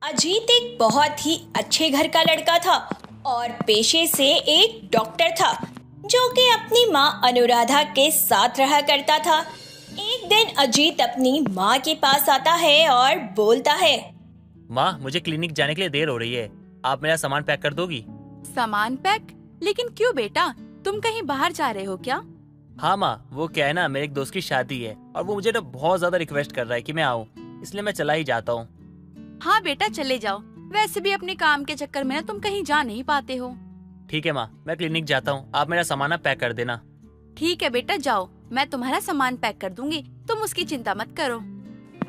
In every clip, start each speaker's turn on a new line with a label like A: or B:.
A: अजीत एक बहुत ही अच्छे घर का लड़का था और पेशे से एक डॉक्टर था जो कि अपनी माँ अनुराधा के साथ रहा करता था। एक दिन अजीत अपनी माँ के पास आता है और बोलता है।
B: माँ, मुझे क्लिनिक जाने के लिए देर हो रही है। आप मेरा सामान पैक कर दोगी?
C: सामान पैक? लेकिन क्यों बेटा, तुम कहीं बाहर जा रहे हो क्या?
B: हाँ माँ, वो क्या है ना, मेरे एक दोस्त की शादी है और वो मुझे ना बहुत ज्यादा रिक्वेस्ट कर रहा है कि मैं आऊँ, इसलिए मैं चला ही जाता हूँ।
C: हाँ बेटा, चले जाओ। वैसे भी अपने काम के चक्कर में ना तुम कहीं जा नहीं पाते हो।
B: ठीक है माँ, मैं क्लिनिक जाता हूँ, आप मेरा सामान ना पैक कर देना।
C: ठीक है बेटा, जाओ, मैं तुम्हारा सामान पैक कर दूंगी, तुम उसकी चिंता मत करो।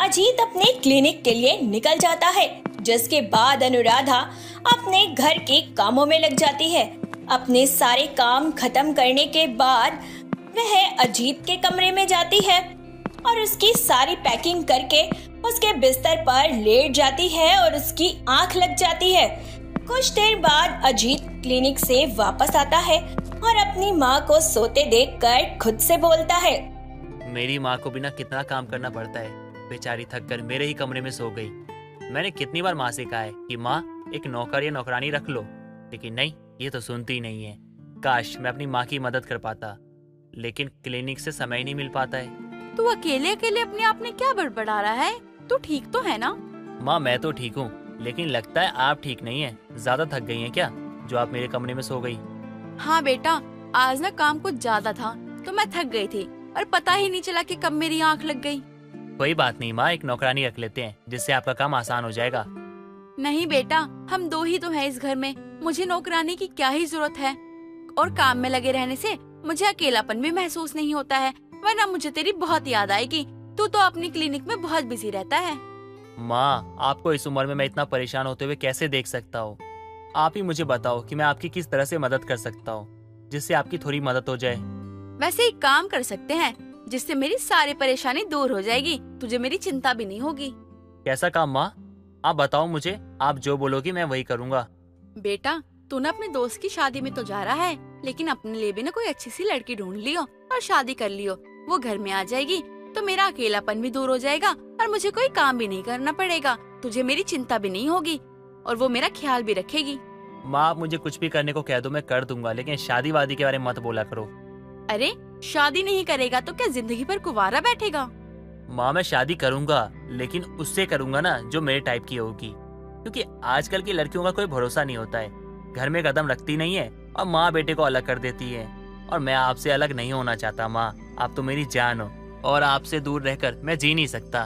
A: अजीत अपने क्लिनिक के लिए निकल जाता है, जिसके बाद अनुराधा अपने घर के कामों में लग जाती है। अपने सारे काम खत्म करने के बाद वह अजीत के कमरे में जाती है और उसकी सारी पैकिंग करके उसके बिस्तर पर लेट जाती है और उसकी आंख लग जाती है। कुछ देर बाद अजीत क्लिनिक से वापस आता है और अपनी माँ को सोते देखकर खुद से बोलता है।
B: मेरी माँ को बिना कितना काम करना पड़ता है, बेचारी थक कर मेरे ही कमरे में सो गई। मैंने कितनी बार माँ से कहा है कि माँ एक नौकर या नौकरानी रख लो, लेकिन नहीं, ये तो सुनती ही नहीं है। काश मैं अपनी माँ की मदद कर पाता, लेकिन क्लिनिक से समय ही नहीं मिल पाता है।
C: तू अकेले अकेले अपने आप में क्या बड़बड़ा रहा है? तू ठीक तो है ना?
B: माँ, मैं तो ठीक हूँ, लेकिन लगता है आप ठीक नहीं है। ज्यादा थक गई हैं क्या, जो आप मेरे कमरे में सो गई?
C: हाँ बेटा, आज ना काम कुछ ज्यादा था तो मैं थक गई थी और पता ही नहीं चला कि कब मेरी आंख लग गई।
B: कोई बात नहीं माँ, एक नौकरानी रख लेते हैं, जिससे आपका काम आसान हो जाएगा।
C: नहीं बेटा, हम दो ही तो हैं इस घर में, मुझे नौकरानी की क्या ही जरूरत है। और काम में लगे रहने से मुझे अकेलापन भी महसूस नहीं होता है, वरना मुझे तेरी बहुत याद आएगी। तू तो अपनी क्लिनिक में बहुत बिजी रहता है।
B: माँ, आपको इस उम्र में मैं इतना परेशान होते हुए कैसे देख सकता हूँ? आप ही मुझे बताओ कि मैं आपकी किस तरह से मदद कर सकता हूँ, जिससे आपकी थोड़ी मदद हो जाए।
C: वैसे एक काम कर सकते हैं, जिससे मेरी सारी परेशानी दूर हो जाएगी, तुझे मेरी चिंता भी नहीं होगी।
B: कैसा काम माँ? आप बताओ मुझे, आप जो बोलोगी मैं वही करूँगा।
C: बेटा, तू ना अपने दोस्त की शादी में तो जा रहा है, लेकिन अपने लिए भी ना कोई अच्छी सी लड़की ढूंढ लियो और शादी कर लियो। वो घर में आ जाएगी तो मेरा अकेलापन भी दूर हो जाएगा और मुझे कोई काम भी नहीं करना पड़ेगा। तुझे मेरी चिंता भी नहीं होगी और वो मेरा ख्याल भी रखेगी।
B: माँ, आप मुझे कुछ भी करने को कह दो, मैं कर दूंगा, लेकिन शादी वादी के बारे में मत बोला करो।
C: अरे, शादी नहीं करेगा तो क्या जिंदगी भर कुंवारा बैठेगा?
B: माँ, मैं शादी करूंगा, लेकिन उससे करूंगा ना जो मेरे टाइप की होगी, क्योंकि आजकल की लड़कियों का कोई भरोसा नहीं होता है। घर में कदम रखती नहीं है और माँ बेटे को अलग कर देती है, और मैं आपसे अलग नहीं होना चाहता। माँ, आप तो मेरी जान हो और आपसे दूर रहकर मैं जी नहीं सकता।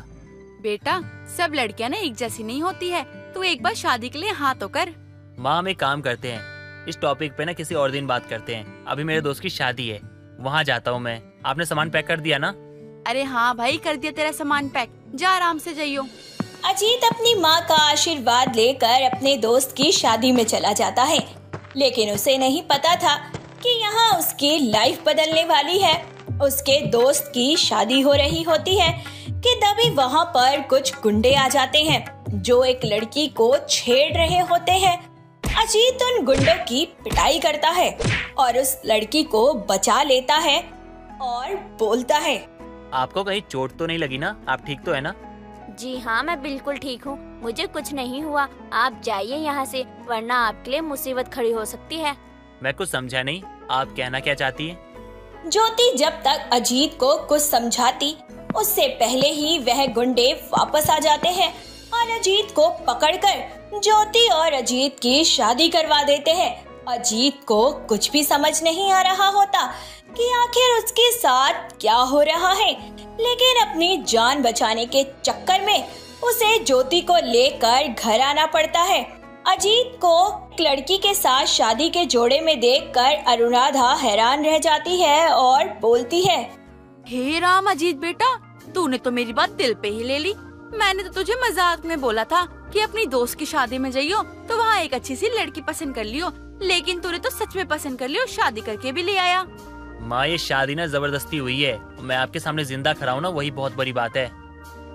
C: बेटा, सब लड़कियां ना एक जैसी नहीं होती है, तू एक बार शादी के लिए हाँ तो कर।
B: माँ, हम एक काम करते हैं, इस टॉपिक पे ना किसी और दिन बात करते हैं। अभी मेरे दोस्त की शादी है, वहाँ जाता हूँ मैं। आपने सामान पैक कर दिया ना?
C: अरे हाँ भाई, कर दिया तेरा सामान पैक, जा आराम से जाइयो।
A: अजीत अपनी माँ का आशीर्वाद लेकर अपने दोस्त की शादी में चला जाता है, लेकिन उसे नहीं पता था कि यहाँ उसकी लाइफ बदलने वाली है। उसके दोस्त की शादी हो रही होती है कि तभी वहाँ पर कुछ गुंडे आ जाते हैं जो एक लड़की को छेड़ रहे होते हैं। अजीत उन गुंडों की पिटाई करता है और उस लड़की को बचा लेता है और बोलता है।
B: आपको कहीं चोट तो नहीं लगी ना? आप ठीक तो है ना?
D: जी हाँ, मैं बिल्कुल ठीक हूँ, मुझे कुछ नहीं हुआ। आप जाइए यहाँ से, वरना आपके लिए मुसीबत खड़ी हो सकती है।
B: मैं कुछ समझा नहीं, आप कहना क्या चाहती है?
A: ज्योति जब तक अजीत को कुछ समझाती, उससे पहले ही वह गुंडे वापस आ जाते हैं और अजीत को पकड़कर ज्योति और अजीत की शादी करवा देते हैं। अजीत को कुछ भी समझ नहीं आ रहा होता कि आखिर उसके साथ क्या हो रहा है, लेकिन अपनी जान बचाने के चक्कर में उसे ज्योति को लेकर घर आना पड़ता है। अजीत को एक लड़की के साथ शादी के जोड़े में देखकर अनुराधा हैरान रह जाती है और बोलती है।
C: हे राम अजीत बेटा, तूने तो मेरी बात दिल पे ही ले ली। मैंने तो तुझे मजाक में बोला था कि अपनी दोस्त की शादी में जाइयो तो वहाँ एक अच्छी सी लड़की पसंद कर लियो, लेकिन तूने तो सच में पसंद कर लियो, शादी करके भी ले आया।
B: माँ, ये शादी ना जबरदस्ती हुई है, मैं आपके सामने जिंदा खड़ा हूँ ना, वही बहुत बड़ी बात है।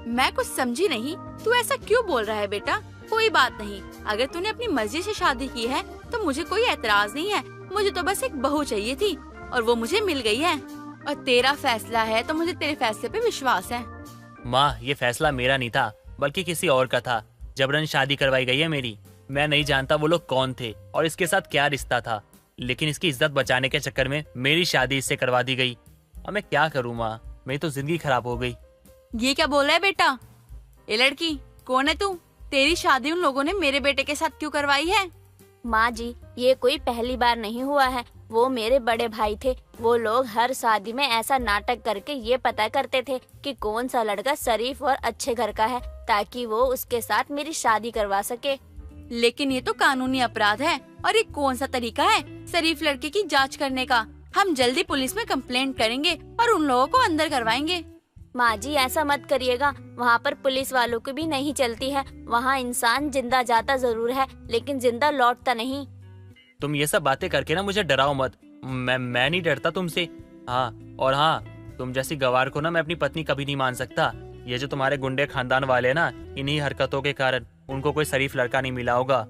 C: मैं कुछ समझी नहीं, तू ऐसा क्यों बोल रहा है बेटा? कोई बात नहीं, अगर तूने अपनी मर्जी से शादी की है तो मुझे कोई एतराज नहीं है। मुझे तो बस एक बहू चाहिए थी और वो मुझे मिल गई है, और तेरा फैसला है तो मुझे तेरे फैसले पे विश्वास है।
B: माँ, ये फैसला मेरा नहीं था, बल्कि किसी और का था। जबरन शादी करवाई गई है मेरी। मैं नहीं जानता वो लोग कौन थे और इसके साथ क्या रिश्ता था, लेकिन इसकी इज्जत बचाने के चक्कर में मेरी शादी इससे करवा दी गई। अब मैं क्या करूँ माँ, मेरी तो जिंदगी खराब हो गई।
C: ये क्या बोल रहा है बेटा? ये लड़की कौन है तू? तेरी शादी उन लोगों ने मेरे बेटे के साथ क्यों करवाई है?
D: माँ जी, ये कोई पहली बार नहीं हुआ है। वो मेरे बड़े भाई थे। वो लोग हर शादी में ऐसा नाटक करके ये पता करते थे कि कौन सा लड़का शरीफ और अच्छे घर का है, ताकि वो उसके साथ मेरी शादी करवा सके।
C: लेकिन ये तो कानूनी अपराध है, और ये कौन सा तरीका है शरीफ लड़के की जांच करने का? हम जल्दी पुलिस में कंप्लेंट करेंगे और उन लोगों को अंदर करवाएंगे।
D: माँ जी, ऐसा मत करिएगा। वहाँ पर पुलिस वालों की भी नहीं चलती है। वहाँ इंसान जिंदा जाता जरूर है, लेकिन जिंदा लौटता नहीं।
B: तुम ये सब बातें करके ना मुझे डराओ मत। मैं नहीं डरता तुमसे। हाँ, और हाँ, तुम जैसी गवार को ना मैं अपनी पत्नी कभी नहीं मान सकता। ये जो तुम्हारे गुंडे खानदान वाले ना, इन्हीं हरकतों के कारण उनको कोई शरीफ लड़का नहीं मिला होगा।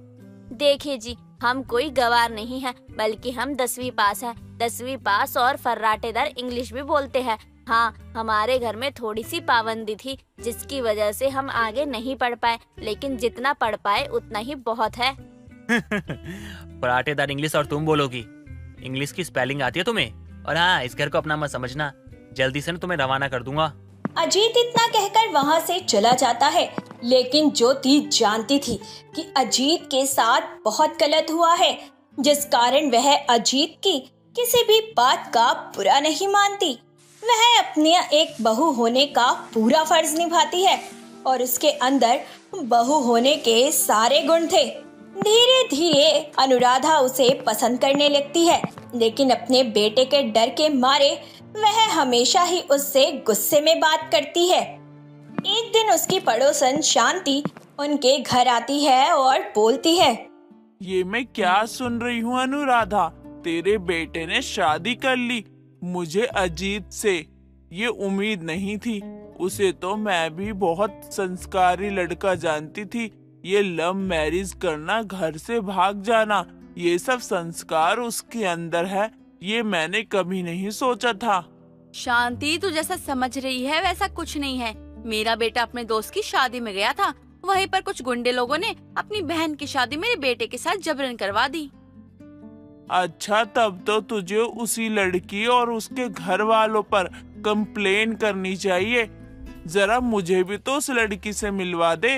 D: देखिए जी, हम कोई गवार नहीं है, बल्कि हम 10वीं पास हैं। 10वीं पास और फर्राटेदार इंग्लिश भी बोलते हैं। हाँ, हमारे घर में थोड़ी सी पाबंदी थी, जिसकी वजह से हम आगे नहीं पढ़ पाए, लेकिन जितना पढ़ पाए उतना ही बहुत है।
B: फर्राटेदार इंग्लिश और तुम बोलोगी? इंग्लिश की स्पेलिंग आती है तुम्हें? और हाँ, इस घर को अपना मत समझना। जल्दी से ना तुम्हें रवाना कर दूंगा।
A: अजीत इतना कहकर वहाँ से चला जाता है, लेकिन ज्योति जानती थी कि अजीत के साथ बहुत गलत हुआ है, जिस कारण वह अजीत की किसी भी बात का बुरा नहीं मानती। वह अपने एक बहू होने का पूरा फर्ज निभाती है और उसके अंदर बहू होने के सारे गुण थे। धीरे धीरे अनुराधा उसे पसंद करने लगती है, लेकिन अपने बेटे के डर के मारे वह हमेशा ही उससे गुस्से में बात करती है। एक दिन उसकी पड़ोसन शांति उनके घर आती है और बोलती है,
E: ये मैं क्या सुन रही हूँ अनुराधा, तेरे बेटे ने शादी कर ली। मुझे अजीत से ये उम्मीद नहीं थी। उसे तो मैं भी बहुत संस्कारी लड़का जानती थी। ये लव मैरिज करना, घर से भाग जाना, ये सब संस्कार उसके अंदर है, ये मैंने कभी नहीं सोचा था।
C: शांति, तू जैसा समझ रही है वैसा कुछ नहीं है। मेरा बेटा अपने दोस्त की शादी में गया था, वहीं पर कुछ गुंडे लोगों ने अपनी बहन की शादी मेरे बेटे के साथ जबरन करवा दी।
E: अच्छा, तब तो तुझे उसी लड़की और उसके घर वालों पर कंप्लेन करनी चाहिए। जरा मुझे भी तो उस लड़की से मिलवा दे।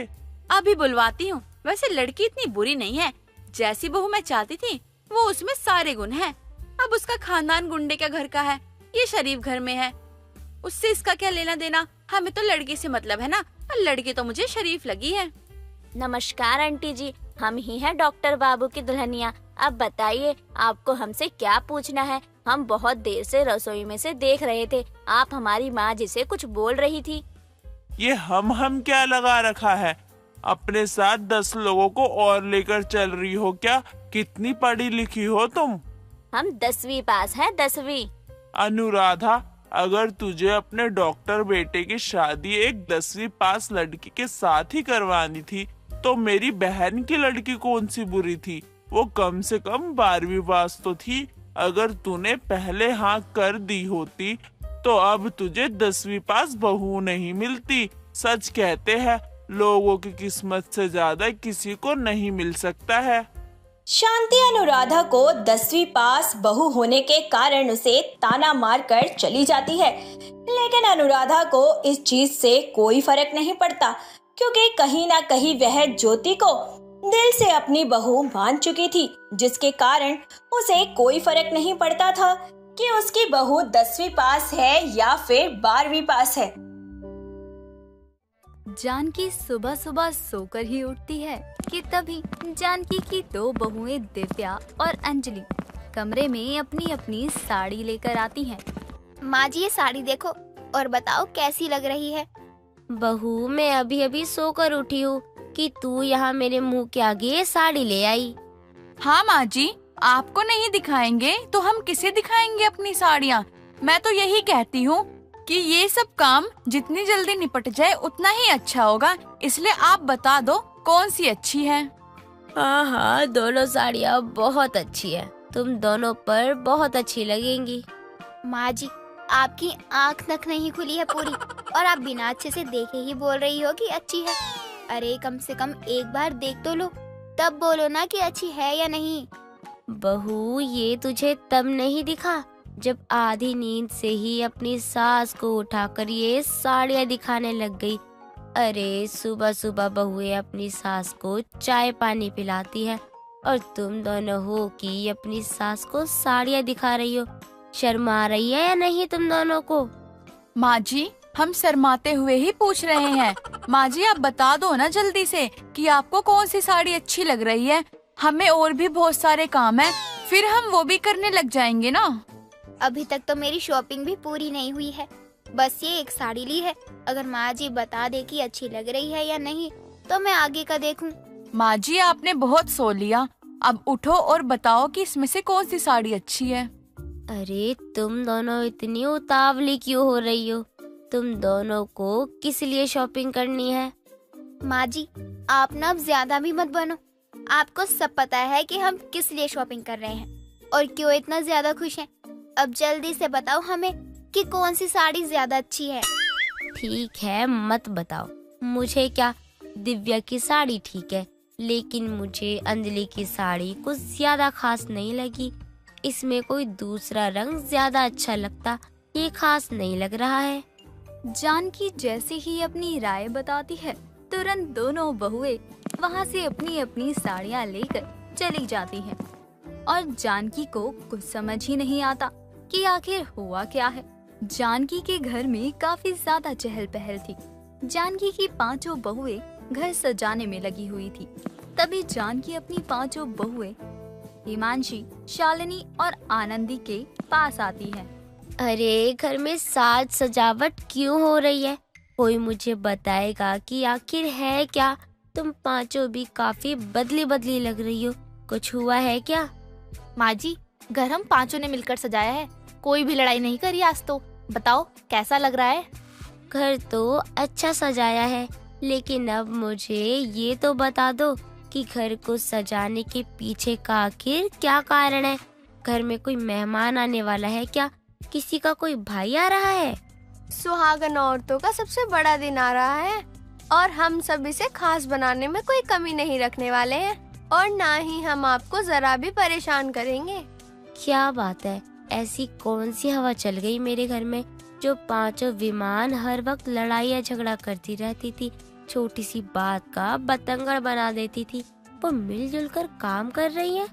C: अभी बुलवाती हूँ। वैसे लड़की इतनी बुरी नहीं है, जैसी बहू मैं चाहती थी वो उसमें सारे गुण हैं। अब उसका खानदान गुंडे के घर का है, ये शरीफ घर में है, उससे इसका क्या लेना देना? हमें तो लड़की से मतलब है ना, और लड़की तो मुझे शरीफ लगी है।
D: नमस्कार आंटी जी, हम ही हैं डॉक्टर बाबू की दुल्हनिया। अब बताइए, आपको हमसे क्या पूछना है? हम बहुत देर से रसोई में से देख रहे थे, आप हमारी माँ जी से कुछ बोल रही थी।
E: ये हम क्या लगा रखा है? अपने साथ 10 लोगों को और लेकर चल रही हो क्या? कितनी पढ़ी लिखी हो तुम?
D: हम 10वीं पास हैं, 10वीं।
E: अनुराधा, अगर तुझे अपने डॉक्टर बेटे की शादी एक 10वीं पास लड़की के साथ ही करवानी थी, तो मेरी बहन की लड़की कौन सी बुरी थी? वो कम से कम 12वीं पास तो थी। अगर तूने पहले हाँ कर दी होती तो अब तुझे 10वीं पास बहू नहीं मिलती। सच कहते हैं, लोगों की किस्मत से ज्यादा किसी को नहीं मिल सकता है।
A: शांति अनुराधा को 10वीं पास बहू होने के कारण उसे ताना मारकर चली जाती है, लेकिन अनुराधा को इस चीज से कोई फर्क नहीं पड़ता, क्योंकि कहीं ना कहीं वह ज्योति को दिल से अपनी बहू मान चुकी थी, जिसके कारण उसे कोई फर्क नहीं पड़ता था कि उसकी बहू 10वीं पास है या फिर 12वीं पास है।
F: जानकी सुबह सुबह सोकर ही उठती है कि तभी जानकी की 2 बहुएं दिव्या और अंजलि कमरे में अपनी अपनी साड़ी लेकर आती हैं।
G: माँ जी, ये साड़ी देखो और बताओ कैसी लग रही है।
D: बहू, मैं अभी अभी सोकर उठी हूँ कि तू यहाँ मेरे मुंह के आगे ये साड़ी ले आई।
C: हाँ माँ जी, आपको नहीं दिखाएंगे तो हम किसे दिखाएंगे अपनी साड़ियाँ? मैं तो यही कहती हूँ कि ये सब काम जितनी जल्दी निपट जाए उतना ही अच्छा होगा, इसलिए आप बता दो कौन सी अच्छी है।
D: हाँ, दोनों साड़ियाँ बहुत अच्छी है, तुम दोनों पर बहुत अच्छी लगेंगी।
G: माँ जी, आपकी आँख तक नहीं खुली है पूरी, और आप बिना अच्छे से देखे ही बोल रही हो कि अच्छी है। अरे कम से कम एक बार देख तो लो, तब बोलो ना कि अच्छी है या नहीं।
D: बहू, ये तुझे तब नहीं दिखा जब आधी नींद से ही अपनी सास को उठाकर ये साड़ियाँ दिखाने लग गई। अरे सुबह सुबह बहुएं अपनी सास को चाय पानी पिलाती है और तुम दोनों हो कि अपनी सास को साड़ियाँ दिखा रही हो। शर्मा रही है या नहीं तुम दोनों को?
C: माँ जी, हम शर्माते हुए ही पूछ रहे हैं। माँ जी, आप बता दो ना जल्दी से कि आपको कौन सी साड़ी अच्छी लग रही है। हमें और भी बहुत सारे काम है, फिर हम वो भी करने लग जाएंगे ना।
G: अभी तक तो मेरी शॉपिंग भी पूरी नहीं हुई है, बस ये एक साड़ी ली है। अगर माँ जी बता दे कि अच्छी लग रही है या नहीं तो मैं आगे का देखूं।
C: माँ जी, आपने बहुत सो लिया, अब उठो और बताओ कि इसमें से कौन सी साड़ी अच्छी है।
D: अरे तुम दोनों इतनी उतावली क्यों हो रही हो? तुम दोनों को किस लिए शॉपिंग करनी है?
G: माँ जी, आप ना अब ज्यादा भी मत बनो। आपको सब पता है कि हम किस लिए शॉपिंग कर रहे हैं और क्यों इतना ज्यादा खुश हैं। अब जल्दी से बताओ हमें कि कौन सी साड़ी ज्यादा अच्छी है।
D: ठीक है, मत बताओ। मुझे क्या, दिव्या की साड़ी ठीक है, लेकिन मुझे अंजलि की साड़ी कुछ ज्यादा खास नहीं लगी। इसमें कोई दूसरा रंग ज्यादा अच्छा लगता, ये खास नहीं लग रहा है।
F: जानकी जैसे ही अपनी राय बताती है, तुरंत दोनों बहुएं वहाँ से अपनी अपनी साड़ियाँ लेकर चली जाती हैं। और जानकी को कुछ समझ ही नहीं आता कि आखिर हुआ क्या है। जानकी के घर में काफी ज्यादा चहल पहल थी। जानकी की पांचों बहुएं घर सजाने में लगी हुई थी। तभी जानकी अपनी पांचों बहुएं हिमांशी, शालिनी और आनंदी के पास आती है।
D: अरे घर में साज सजावट क्यों हो रही है? कोई मुझे बताएगा कि आखिर है क्या? तुम पांचों भी काफी बदली बदली लग रही हो, कुछ हुआ है क्या?
H: माँ जी, घर हम पांचों ने मिलकर सजाया है, कोई भी लड़ाई नहीं करी आज तो। बताओ कैसा लग रहा है?
D: घर तो अच्छा सजाया है, लेकिन अब मुझे ये तो बता दो कि घर को सजाने के पीछे का आखिर क्या कारण है? घर में कोई मेहमान आने वाला है क्या? किसी का कोई भाई आ रहा है?
I: सुहागन औरतों का सबसे बड़ा दिन आ रहा है और हम सब इसे खास बनाने में कोई कमी नहीं रखने वाले हैं और ना ही हम आपको जरा भी परेशान करेंगे।
D: क्या बात है, ऐसी कौन सी हवा चल गई मेरे घर में जो पांचों विमान हर वक्त लड़ाई या झगड़ा करती रहती थी, छोटी सी बात का बतंगड़ बना देती थी, वो मिलजुल कर काम कर रही है।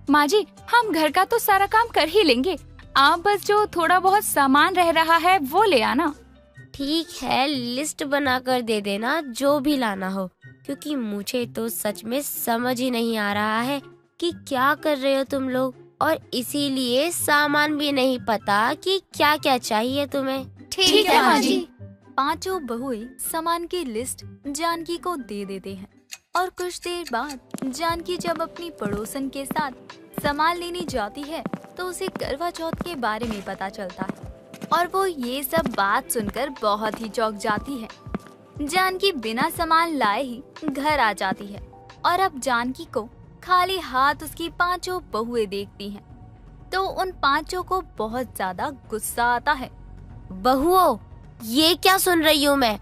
F: माँ जी, हम घर का तो सारा काम कर ही लेंगे, आप बस जो थोड़ा बहुत सामान रह रहा है वो ले आना।
D: ठीक है, लिस्ट बना कर दे देना जो भी लाना हो, क्योंकि मुझे तो सच में समझ ही नहीं आ रहा है कि क्या कर रहे हो तुम लोग, और इसीलिए सामान भी नहीं पता कि क्या क्या चाहिए तुम्हें।
F: ठीक है माँ जी। पांचों बहुएं सामान की लिस्ट जानकी को दे देते हैं और कुछ देर बाद जानकी जब अपनी पड़ोसन के साथ सामान लेने जाती है तो उसे करवा चौथ के बारे में पता चलता है और वो ये सब बात सुनकर बहुत ही चौंक जाती है। जानकी बिना सामान लाए ही घर आ जाती है और अब जानकी को खाली हाथ उसकी पांचों बहुएं देखती हैं, तो उन पांचों को बहुत ज्यादा गुस्सा आता है।
D: बहुओं, ये क्या सुन रही हूँ मैं?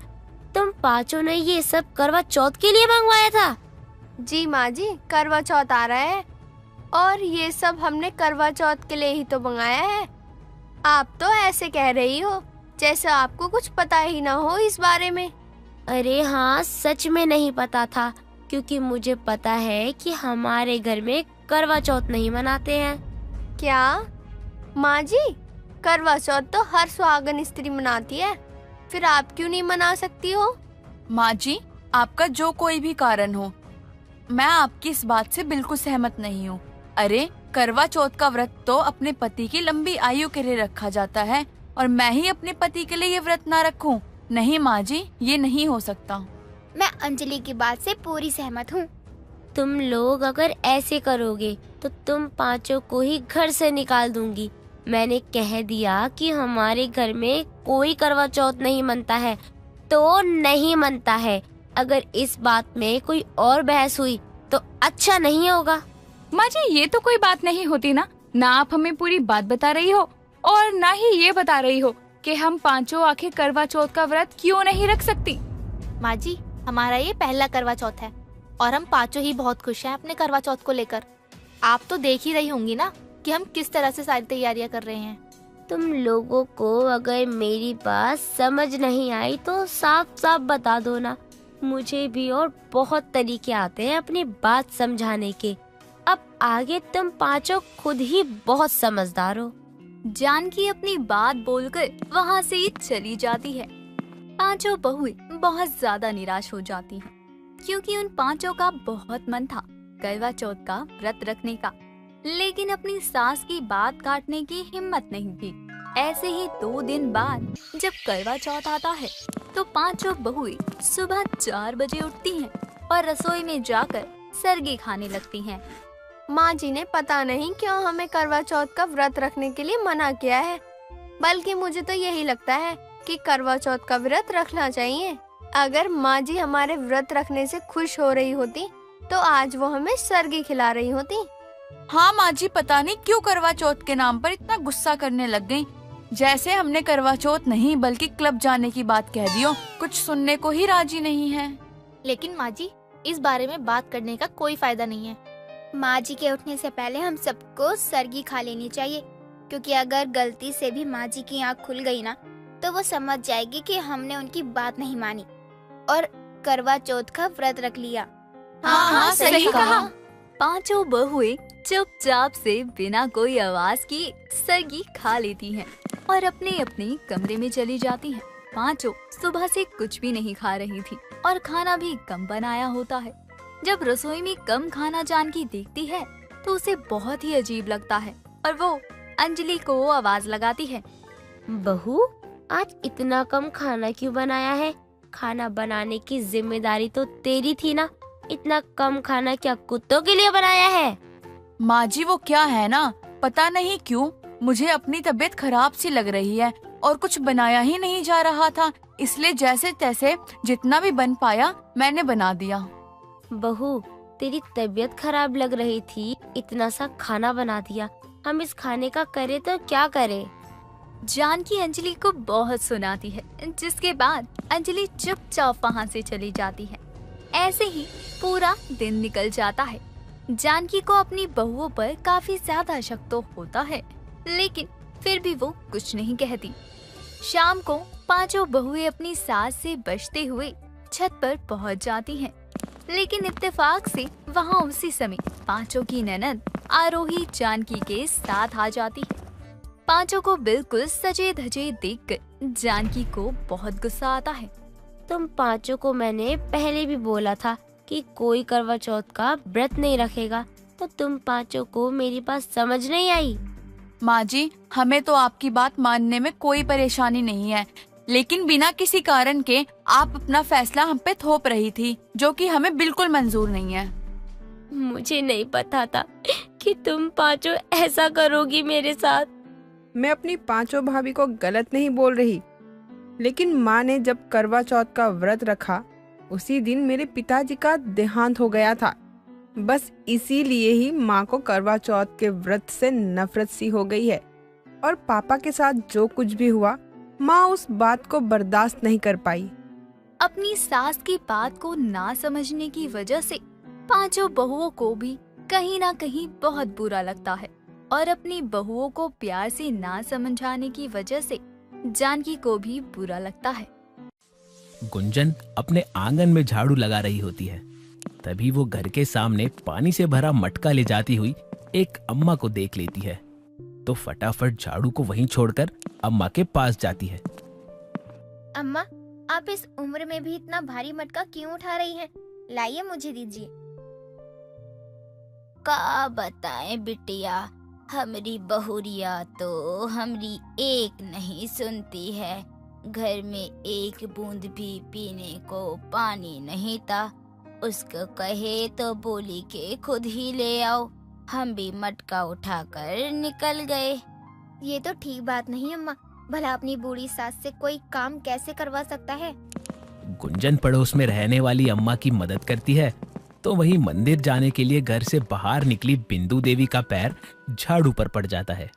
D: तुम पांचों ने ये सब करवा चौथ के लिए मंगवाया था?
I: जी माँ जी, करवा चौथ आ रहा है और ये सब हमने करवा चौथ के लिए ही तो मंगाया है। आप तो ऐसे कह रही हो जैसे आपको कुछ पता ही ना हो इस बारे में।
D: अरे हाँ, सच में नहीं पता था, क्योंकि मुझे पता है कि हमारे घर में करवा चौथ नहीं मनाते हैं।
I: क्या माँ जी? करवा चौथ तो हर सुहागन स्त्री मनाती है, फिर आप क्यों नहीं मना सकती हो?
C: माँ जी, आपका जो कोई भी कारण हो, मैं आपकी इस बात से बिल्कुल सहमत नहीं हूँ। अरे करवा चौथ का व्रत तो अपने पति की लंबी आयु के लिए रखा जाता है और मैं ही अपने पति के लिए ये व्रत ना रखूं? नहीं माँ जी, ये नहीं हो सकता।
G: मैं अंजलि की बात से पूरी सहमत हूँ।
D: तुम लोग अगर ऐसे करोगे तो तुम पांचों को ही घर से निकाल दूंगी। मैंने कह दिया कि हमारे घर में कोई करवा चौथ नहीं मनता है तो नहीं मनता है। अगर इस बात में कोई और बहस हुई तो अच्छा नहीं होगा।
F: माँ जी, ये तो कोई बात नहीं होती ना आप हमें पूरी बात बता रही हो और ना ही ये बता रही हो कि हम पांचों आखिर करवा चौथ का व्रत क्यों नहीं रख सकती।
H: माँ जी, हमारा ये पहला करवा चौथ है और हम पांचों ही बहुत खुश हैं अपने करवा चौथ को लेकर। आप तो देख ही रही होंगी ना कि हम किस तरह से सारी तैयारियां कर रहे हैं।
I: तुम लोगों को अगर मेरी बात समझ नहीं आई तो साफ साफ बता दो ना। मुझे भी और बहुत तरीके आते हैं अपनी बात समझाने के। अब आगे तुम पांचों खुद ही बहुत समझदार हो।
F: जानकी अपनी बात बोलकर वहाँ से चली जाती है। पांचों बहुएं बहुत ज्यादा निराश हो जाती हैं, क्योंकि उन पांचों का बहुत मन था करवा चौथ का व्रत रखने का, लेकिन अपनी सास की बात काटने की हिम्मत नहीं थी। ऐसे ही 2 दिन बाद जब करवा चौथ आता है तो पांचों बहुएं सुबह 4 बजे उठती हैं और रसोई में जाकर सरगी खाने लगती हैं।
I: माँ जी ने पता नहीं क्यों हमें करवा चौथ का व्रत रखने के लिए मना किया है, बल्कि मुझे तो यही लगता है कि करवा चौथ का व्रत रखना चाहिए। अगर माँ जी हमारे व्रत रखने से खुश हो रही होती तो आज वो हमें सरगी खिला रही होती।
C: हाँ माँ जी, पता नहीं क्यों करवा चौथ के नाम पर इतना गुस्सा करने लग गयी। जैसे हमने करवा चौथ नहीं बल्कि क्लब जाने की बात कह दी हो। कुछ सुनने को ही राजी नहीं है।
H: लेकिन माँ जी, इस बारे में बात करने का कोई फायदा नहीं है।
G: माँ जी के उठने से पहले हम सबको सरगी खा लेनी चाहिए, क्योंकि अगर गलती से भी माँ जी की आँख खुल गई ना तो वो समझ जाएगी कि हमने उनकी बात नहीं मानी और करवा चौथ का व्रत रख लिया।
F: हाँ, सही कहा। पांचों बहुएं चुपचाप से बिना कोई आवाज किए सरगी खा लेती हैं और अपने अपने कमरे में चली जाती हैं। पांचों सुबह से कुछ भी नहीं खा रही थी और खाना भी कम बनाया होता है। जब रसोई में कम खाना जानकी देखती है तो उसे बहुत ही अजीब लगता है और वो अंजलि को आवाज लगाती है।
I: बहू, आज इतना कम खाना क्यों बनाया है? खाना बनाने की जिम्मेदारी तो तेरी थी ना। इतना कम खाना क्या कुत्तों के लिए बनाया है?
C: माँ जी, वो क्या है ना, पता नहीं क्यों मुझे अपनी तबीयत खराब सी लग रही है और कुछ बनाया ही नहीं जा रहा था, इसलिए जैसे तैसे जितना भी बन पाया मैंने बना दिया।
I: बहू, तेरी तबीयत खराब लग रही थी, इतना सा खाना बना दिया। हम इस खाने का करे तो क्या करे?
F: जानकी अंजलि को बहुत सुनाती है, जिसके बाद अंजलि चुपचाप वहाँ से चली जाती है। ऐसे ही पूरा दिन निकल जाता है। जानकी को अपनी बहुओं पर काफी ज्यादा शक तो होता है, लेकिन फिर भी वो कुछ नहीं कहती। शाम को पांचों बहुएं अपनी सास से बचते हुए छत पर पहुंच जाती हैं, लेकिन इत्तेफाक से वहां उसी समय पांचों की ननद आरोही जानकी के साथ आ जाती है। पांचों को बिल्कुल सजे धजे देखकर जानकी को बहुत गुस्सा आता है।
I: तुम पांचों को मैंने पहले भी बोला था कि कोई करवा चौथ का व्रत नहीं रखेगा, तो तुम पांचों को मेरी बात समझ नहीं आई।
C: माँ जी, हमें तो आपकी बात मानने में कोई परेशानी नहीं है, लेकिन बिना किसी कारण के आप अपना फैसला हम पे थोप रही थी, जो कि हमें बिल्कुल मंजूर नहीं है।
I: मुझे नहीं पता था कि तुम पांचों ऐसा करोगी मेरे साथ।
J: मैं अपनी पांचों भाभी को गलत नहीं बोल रही, लेकिन माँ ने जब करवा चौथ का व्रत रखा उसी दिन मेरे पिताजी का देहांत हो गया था। बस इसीलिए ही माँ को करवा चौथ के व्रत से नफरत सी हो गई है, और पापा के साथ जो कुछ भी हुआ माँ उस बात को बर्दाश्त नहीं कर पाई।
F: अपनी सास की बात को ना समझने की वजह से पांचों बहुओं को भी कहीं ना कहीं बहुत बुरा लगता है, और अपनी बहुओं को प्यार से ना समझाने की वजह से जानकी को भी बुरा लगता है।
K: गुंजन अपने आंगन में झाड़ू लगा रही होती है, तभी वो घर के सामने पानी से भरा मटका ले जाती हुई एक अम्मा को देख लेती है, तो फटाफट झाड़ू को वहीं छोड़कर अम्मा के पास जाती है।
G: अम्मा, आप इस उम्र में भी इतना भारी मटका क्यों उठा रही हैं? लाइए, मुझे दीजिए।
D: का बताएं बिटिया, हमारी बहुरिया तो हमारी एक नहीं सुनती है। घर में एक बूंद भी पीने को पानी नहीं था। उसको कहे तो बोली के खुद ही ले आओ। हम भी मटका उठाकर निकल गए।
G: ये तो ठीक बात नहीं अम्मा, भला अपनी बूढ़ी सास से कोई काम कैसे करवा सकता है?
K: गुंजन पड़ोस में रहने वाली अम्मा की मदद करती है, तो वहीं मंदिर जाने के लिए घर से बाहर निकली बिंदु देवी का पैर झाड़ू पर पड़ जाता है।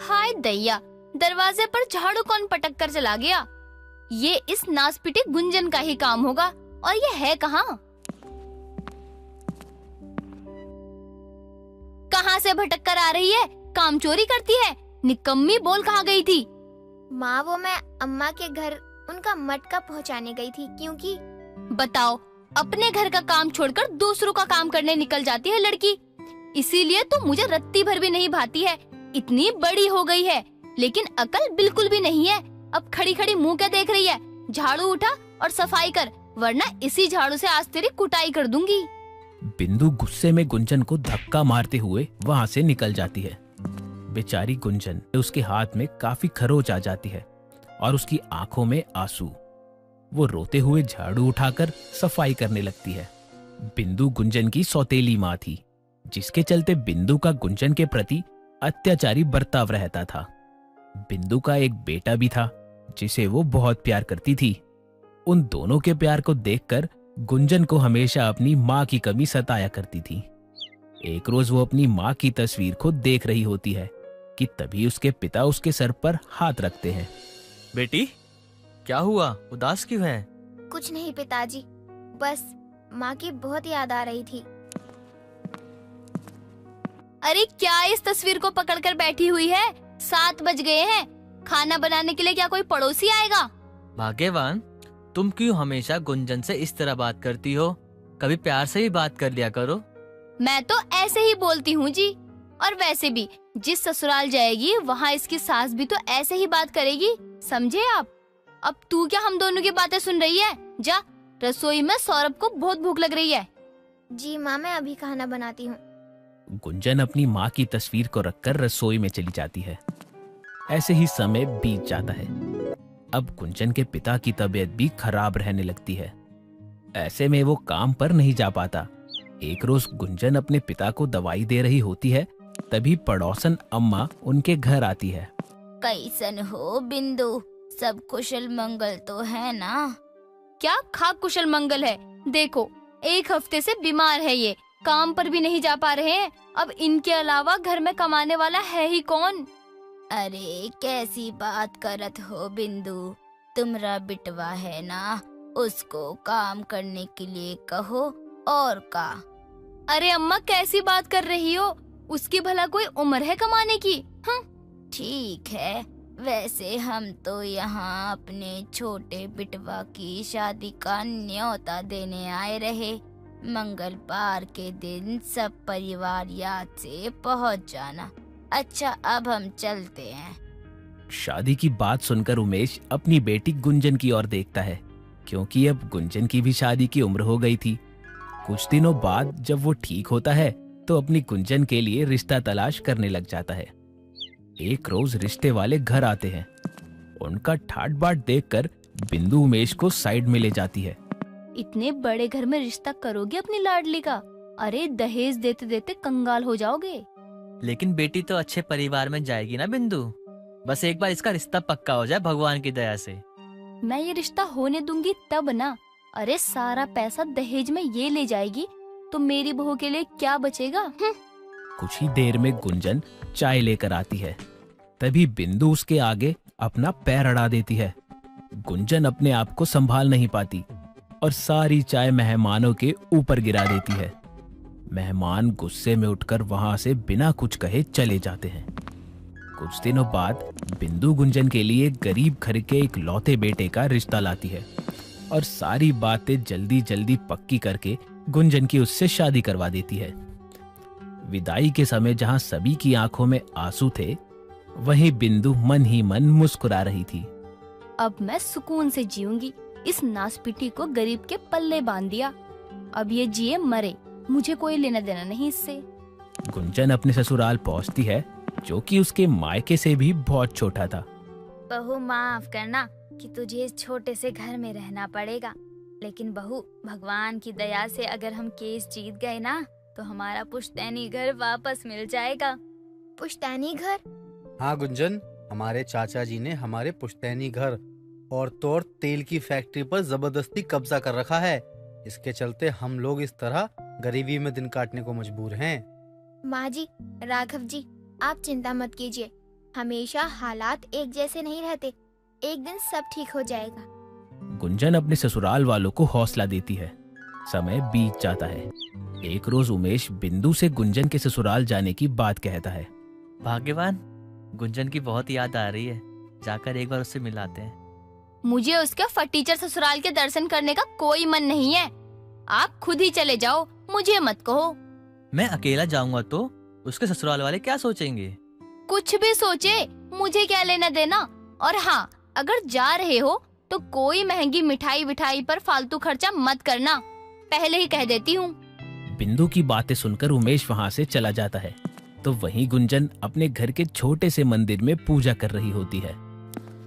H: हाय दैया, दरवाजे पर झाड़ू कौन पटक कर चला गया? ये इस नासपीटे गुंजन का ही काम होगा। और ये है कहाँ? कहाँ से भटक कर आ रही है? काम चोरी करती है? निकम्मी, बोल कहाँ गई थी?
G: माँ, वो मैं अम्मा के घर उनका मटका पहुँचाने गई थी, क्योंकि
H: बताओ, अपने घर का काम छोड़कर दूसरों का काम करने निकल जाती है लड़की। इसीलिए तो मुझे रत्ती भर भी नहीं भाती है। इतनी बड़ी हो गई है लेकिन अकल बिल्कुल भी नहीं है। अब खड़ी खड़ी मुंह क्या देख रही है? झाड़ू उठा और सफाई कर, वरना इसी झाड़ू से आज तेरी कुटाई कर दूंगी।
K: बिंदु गुस्से में गुंजन को धक्का मारते हुए वहाँ से निकल जाती है। बेचारी गुंजन, उसके हाथ में काफी खरोच आ जाती है और उसकी आंखों में आंसू। वो रोते हुए झाड़ू उठाकर सफाई करने लगती है। बिंदु गुंजन की सौतेली माँ थी, जिसके चलते बिंदु का गुंजन के प्रति अत्याचारी बर्ताव रहता था। बिंदु का एक बेटा भी था जिसे वो बहुत प्यार करती थी। उन दोनों के प्यार को देखकर गुंजन को हमेशा अपनी माँ की कमी सताया करती थी। एक रोज वो अपनी माँ की तस्वीर को देख रही होती है कि तभी उसके पिता उसके सर पर हाथ रखते हैं।
L: बेटी, क्या हुआ? उदास क्यों है?
G: कुछ नहीं पिताजी, बस माँ की बहुत याद आ रही थी।
H: अरे क्या इस तस्वीर को पकड़कर बैठी हुई है? 7 बज गए हैं। खाना बनाने के लिए क्या कोई पड़ोसी आएगा?
L: भाग्यवान, तुम क्यों हमेशा गुंजन से इस तरह बात करती हो? कभी प्यार से ही बात कर लिया करो।
H: मैं तो ऐसे ही बोलती हूँ जी। और वैसे भी जिस ससुराल जाएगी वहाँ इसकी सास भी तो ऐसे ही बात करेगी, समझे आप? अब तू क्या हम दोनों की बातें सुन रही है? जा, रसोई में सौरभ को बहुत भूख लग रही है।
G: जी माँ, मैं अभी खाना बनाती हूँ।
K: गुंजन अपनी माँ की तस्वीर को रखकर रसोई में चली जाती है। ऐसे ही समय बीत जाता है। अब गुंजन के पिता की तबीयत भी खराब रहने लगती है। ऐसे में वो काम पर नहीं जा पाता। एक रोज गुंजन अपने पिता को दवाई दे रही होती है, तभी पड़ोसन अम्मा उनके घर आती है।
D: कैसन हो बिंदु? सब कुशल मंगल तो है ना?
H: क्या खा कुशल मंगल है? देखो, 1 हफ्ते से बीमार है ये, काम पर भी नहीं जा पा रहे हैं। अब इनके अलावा घर में कमाने वाला है ही कौन?
D: अरे कैसी बात करत हो बिंदु? तुम्हारा बिटवा है ना, उसको काम करने के लिए कहो और का।
H: अरे अम्मा, कैसी बात कर रही हो? उसकी भला कोई उम्र है कमाने की?
D: ठीक है, वैसे हम तो यहाँ अपने छोटे बिटवा की शादी का न्योता देने आए रहे। मंगलवार के दिन सब परिवार याद से पहुँच जाना। अच्छा, अब हम चलते हैं।
K: शादी की बात सुनकर उमेश अपनी बेटी गुंजन की ओर देखता है, क्योंकि अब गुंजन की भी शादी की उम्र हो गई थी। कुछ दिनों बाद जब वो ठीक होता है तो अपनी गुंजन के लिए रिश्ता तलाश करने लग जाता है। एक रोज रिश्ते वाले घर आते हैं। उनका ठाट बाट देखकर बिंदु उमेश को साइड में ले जाती है।
H: इतने बड़े घर में रिश्ता करोगे अपनी लाडली का? अरे दहेज देते देते कंगाल हो जाओगे।
L: लेकिन बेटी तो अच्छे परिवार में जाएगी ना बिंदु। बस एक बार इसका रिश्ता पक्का हो जाए भगवान की दया से।
H: मैं ये रिश्ता होने दूंगी तब ना। अरे सारा पैसा दहेज में ये ले जाएगी तो मेरी बहू के लिए क्या बचेगा?
K: कुछ ही देर में गुंजन चाय लेकर आती है। तभी बिंदु उसके आगे अपना पैर अड़ा देती है। गुंजन अपने आप को संभाल नहीं पाती और सारी चाय मेहमानों के ऊपर गिरा देती है। मेहमान गुस्से में उठकर वहां से बिना कुछ कहे चले जाते हैं। कुछ दिनों बाद बिंदु गुंजन के लिए गरीब घर के एक लौते बेटे का रिश्ता लाती है और सारी बातें जल्दी जल्दी पक्की करके गुंजन की उससे शादी करवा देती है। विदाई के समय जहां सभी की आंखों में आंसू थे, वहीं बिंदु मन ही मन मुस्कुरा रही थी।
H: अब मैं सुकून से जीऊंगी। इस नासपीटी को गरीब के पल्ले बांध दिया। अब ये जिए मरे, मुझे कोई लेना देना नहीं इससे।
K: गुंजन अपने ससुराल पहुंचती है, जो कि उसके मायके से भी बहुत छोटा था।
D: बहू, माफ करना कि तुझे इस छोटे से घर में रहना पड़ेगा, लेकिन बहू, भगवान की दया से अगर हम केस जीत गए ना तो हमारा पुश्तैनी घर वापस मिल जाएगा।
G: पुश्तैनी घर?
M: हाँ गुंजन, हमारे चाचा जी ने हमारे पुश्तैनी घर और तोर तेल की फैक्ट्री पर जबरदस्ती कब्जा कर रखा है। इसके चलते हम लोग इस तरह गरीबी में दिन काटने को मजबूर हैं।
G: माँ जी, राघव जी, आप चिंता मत कीजिए। हमेशा हालात एक जैसे नहीं रहते, एक दिन सब ठीक हो जाएगा।
K: गुंजन अपने ससुराल वालों को हौसला देती है। समय बीत जाता है। एक रोज उमेश बिंदु से गुंजन के ससुराल जाने की बात कहता है।
L: भाग्यवान, गुंजन की बहुत याद आ रही है, जाकर एक बार उससे मिलाते हैं।
H: मुझे उसके फटीचर ससुराल के दर्शन करने का कोई मन नहीं है। आप खुद ही चले जाओ, मुझे मत कहो।
L: मैं अकेला जाऊंगा तो उसके ससुराल वाले क्या सोचेंगे?
H: कुछ भी सोचे, मुझे क्या लेना देना। और हाँ, अगर जा रहे हो तो कोई महंगी मिठाई विठाई पर फालतू खर्चा मत करना, पहले ही कह देती हूँ।
K: बिंदु की बातें सुनकर उमेश वहाँ से चला जाता है। तो वहीं गुंजन अपने घर के छोटे से मंदिर में पूजा कर रही होती है।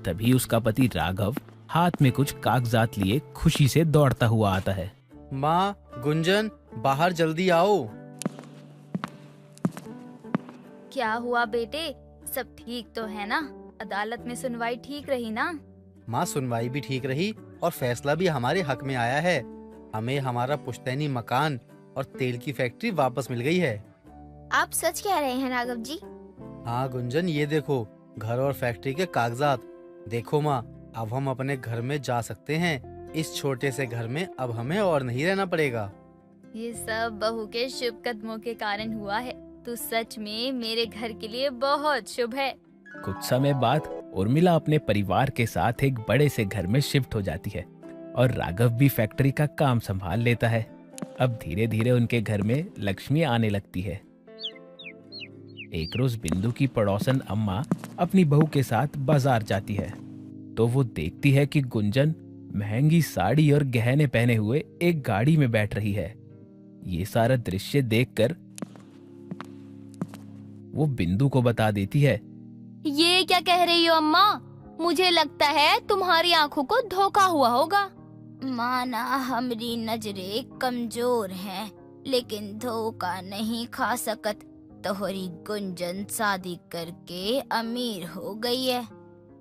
K: तभी उसका पति राघव हाथ में कुछ कागजात लिए खुशी से दौड़ता हुआ आता है।
M: माँ, गुंजन, बाहर जल्दी आओ।
F: क्या हुआ बेटे, सब ठीक तो है ना? अदालत में सुनवाई ठीक रही ना?
M: माँ, सुनवाई भी ठीक रही और फैसला भी हमारे हक में आया है। हमें हमारा पुश्तैनी मकान और तेल की फैक्ट्री वापस मिल गई है।
G: आप सच कह रहे हैं राघव जी?
M: हाँ गुंजन, ये देखो घर और फैक्ट्री के कागजात। देखो माँ, अब हम अपने घर में जा सकते हैं। इस छोटे से घर में अब हमें और नहीं रहना पड़ेगा।
F: ये सब बहू के शुभ कदमों के कारण हुआ है। तू सच में मेरे घर के लिए बहुत शुभ है।
K: कुछ समय बाद उर्मिला अपने परिवार के साथ एक बड़े से घर में शिफ्ट हो जाती है और राघव भी फैक्ट्री का काम संभाल लेता है। अब धीरे धीरे उनके घर में लक्ष्मी आने लगती है। एक रोज बिंदु की पड़ोसन अम्मा अपनी बहू के साथ बाजार जाती है तो वो देखती है कि गुंजन महंगी साड़ी और गहने पहने हुए एक गाड़ी में बैठ रही है। ये सारा दृश्य देखकर वो बिंदु को बता देती है।
H: ये क्या कह रही हो अम्मा? मुझे लगता है तुम्हारी आंखों को धोखा हुआ होगा।
D: माना हमारी नजरें कमजोर हैं, लेकिन धोखा नहीं खा सकत। तोहरी गुंजन शादी करके अमीर हो गई है।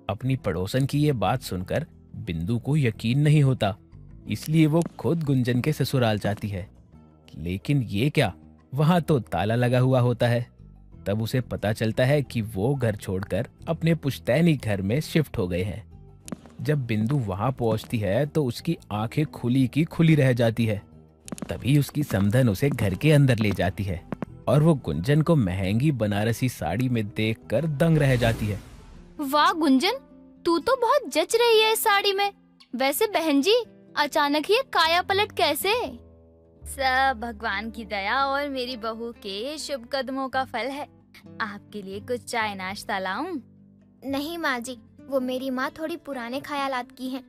K: अपनी पड़ोसन की ये बात सुनकर बिंदु को यकीन नहीं होता, इसलिए वो खुद गुंजन के ससुराल जाती है। लेकिन ये क्या, वहाँ तो ताला लगा हुआ होता है। तब उसे पता चलता है कि वो घर छोड़कर अपने पुश्तैनी घर में शिफ्ट हो गए हैं। जब बिंदु वहाँ पहुँचती है तो उसकी आंखें खुली की खुली रह जाती है। तभी उसकी समधन उसे घर के अंदर ले जाती है और वो गुंजन को महंगी बनारसी साड़ी में देखकर दंग रह जाती है।
H: वाह गुंजन, तू तो बहुत जच रही है इस साड़ी में। वैसे बहन जी, अचानक ही काया पलट कैसे?
F: सब भगवान की दया और मेरी बहू के शुभ कदमों का फल है। आपके लिए कुछ चाय नाश्ता लाऊं?
G: नहीं माँ जी, वो मेरी माँ थोड़ी पुराने ख्यालात की हैं,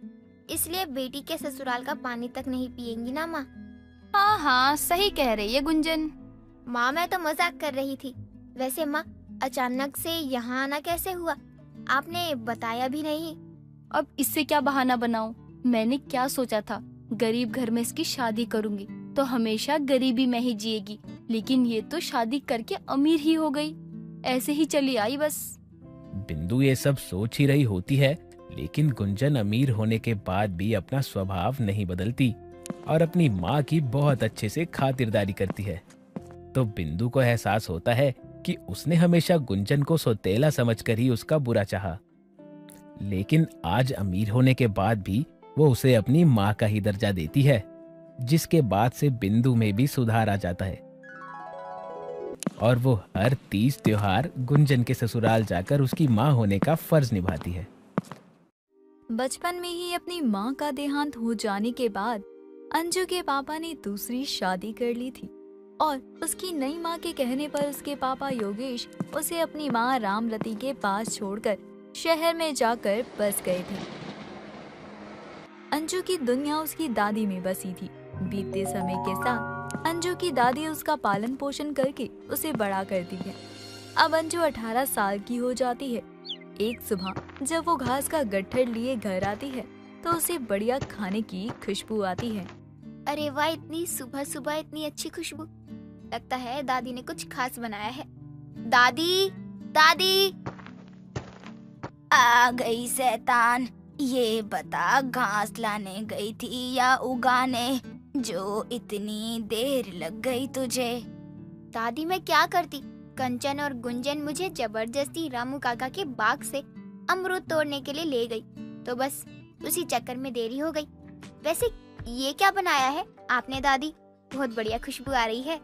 G: इसलिए बेटी के ससुराल का पानी तक नहीं पिएंगी ना माँ।
H: हाँ हाँ, सही कह रही है गुंजन।
G: माँ, मैं तो मजाक कर रही थी। वैसे माँ, अचानक से यहाँ आना कैसे हुआ? आपने बताया भी नहीं।
H: अब इससे क्या बहाना बनाऊं? मैंने क्या सोचा था, गरीब घर में इसकी शादी करूंगी तो हमेशा गरीबी में ही जिएगी। लेकिन ये तो शादी करके अमीर ही हो गई। ऐसे ही चली आई बस।
K: बिंदु ये सब सोच ही रही होती है, लेकिन गुंजन अमीर होने के बाद भी अपना स्वभाव नहीं बदलती और अपनी माँ की बहुत अच्छे से खातिरदारी करती है। तो बिंदु को एहसास होता है कि उसने हमेशा गुंजन को सौतेला समझकर ही उसका बुरा चाहा। लेकिन आज अमीर होने के बाद भी वो उसे अपनी माँ का ही दर्जा देती है, जिसके बाद से बिंदु में भी सुधार आ जाता है और वो हर तीज त्योहार गुंजन के ससुराल जाकर उसकी माँ होने का फर्ज निभाती है।
F: बचपन में ही अपनी माँ का देहांत हो जाने के बाद अंजू के पापा ने दूसरी शादी कर ली थी और उसकी नई माँ के कहने पर उसके पापा योगेश उसे अपनी माँ रामरती के पास छोड़कर शहर में जाकर बस गए थे। अंजू की दुनिया उसकी दादी में बसी थी। बीतते समय के साथ अंजू की दादी उसका पालन पोषण करके उसे बड़ा करती है। अब अंजू 18 साल की हो जाती है। एक सुबह जब वो घास का गट्ठर लिए घर आती है तो उसे बढ़िया खाने की खुशबू आती है।
G: अरे वाह, इतनी सुबह सुबह इतनी अच्छी खुशबू। लगता है दादी ने कुछ खास बनाया है। दादी, दादी।
D: आ गई शैतान। ये बता, घास लाने गई थी या उगाने, जो इतनी देर लग गई तुझे?
G: दादी, मैं क्या करती। कंचन और गुंजन मुझे जबरदस्ती रामू काका के बाग से अमरूद तोड़ने के लिए ले गई, तो बस उसी चक्कर में देरी हो गई। वैसे ये क्या बनाया है आपने दादी? बहुत बढ़िया खुशबू आ रही है।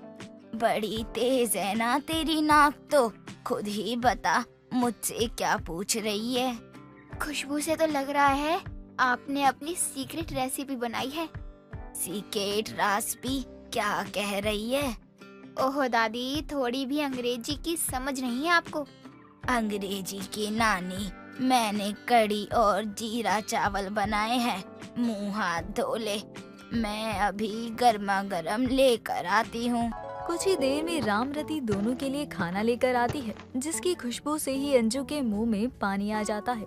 D: बड़ी तेज है ना तेरी नाक, तो खुद ही बता मुझसे क्या पूछ रही है।
G: खुशबू से तो लग रहा है आपने अपनी सीक्रेट रेसिपी बनाई है।
D: सीक्रेट रेसिपी क्या कह रही है?
G: ओहो दादी, थोड़ी भी अंग्रेजी की समझ नहीं है आपको?
D: अंग्रेजी की नानी, मैंने कड़ी और जीरा चावल बनाए हैं। मुंह हाथ धो ले, मैं अभी गर्मा गर्म लेकर आती हूँ।
F: कुछ ही देर में रामरती दोनों के लिए खाना लेकर आती है, जिसकी खुशबू से ही अंजू के मुंह में पानी आ जाता है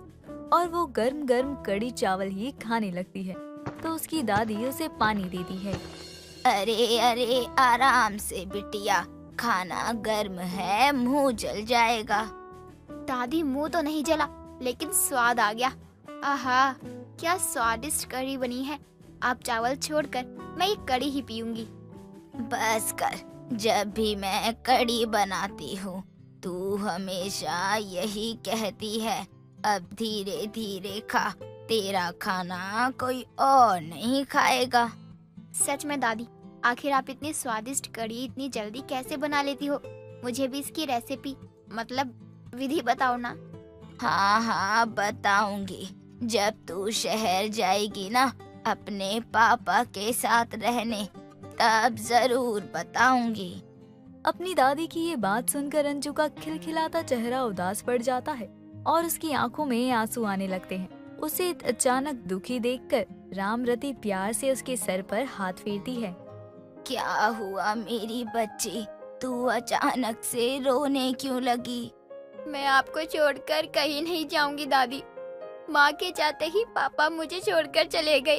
F: और वो गर्म गर्म कड़ी चावल ही खाने लगती है। तो उसकी दादी उसे पानी देती है।
D: अरे अरे आराम से बिटिया, खाना गर्म है, मुंह जल जाएगा।
G: दादी मुंह तो नहीं जला, लेकिन स्वाद आ गया। आहा, क्या स्वादिष्ट कड़ी बनी है। आप चावल छोड़कर मैं ये कड़ी ही पीऊंगी।
D: बस कर, जब भी मैं कड़ी बनाती हूँ तू हमेशा यही कहती है, अब धीरे धीरे खा, तेरा खाना कोई और नहीं खाएगा।
G: सच में दादी, आखिर आप इतनी स्वादिष्ट कड़ी इतनी जल्दी कैसे बना लेती हो? मुझे भी इसकी रेसिपी मतलब विधि बताओ ना।
D: हाँ बताऊंगी, जब तू शहर जाएगी ना अपने पापा के साथ रहने, तब जरूर बताऊंगी।
F: अपनी दादी की ये बात सुनकर अंजू का खिलखिलाता चेहरा उदास पड़ जाता है और उसकी आंखों में आंसू आने लगते हैं। उसे अचानक दुखी देखकर रामरती प्यार से उसके सर पर हाथ फेरती है।
D: क्या हुआ मेरी बच्ची, तू अचानक से रोने क्यों लगी?
G: मैं आपको छोड़कर कहीं नहीं जाऊंगी दादी। माँ के जाते ही पापा मुझे छोड़कर चले गए,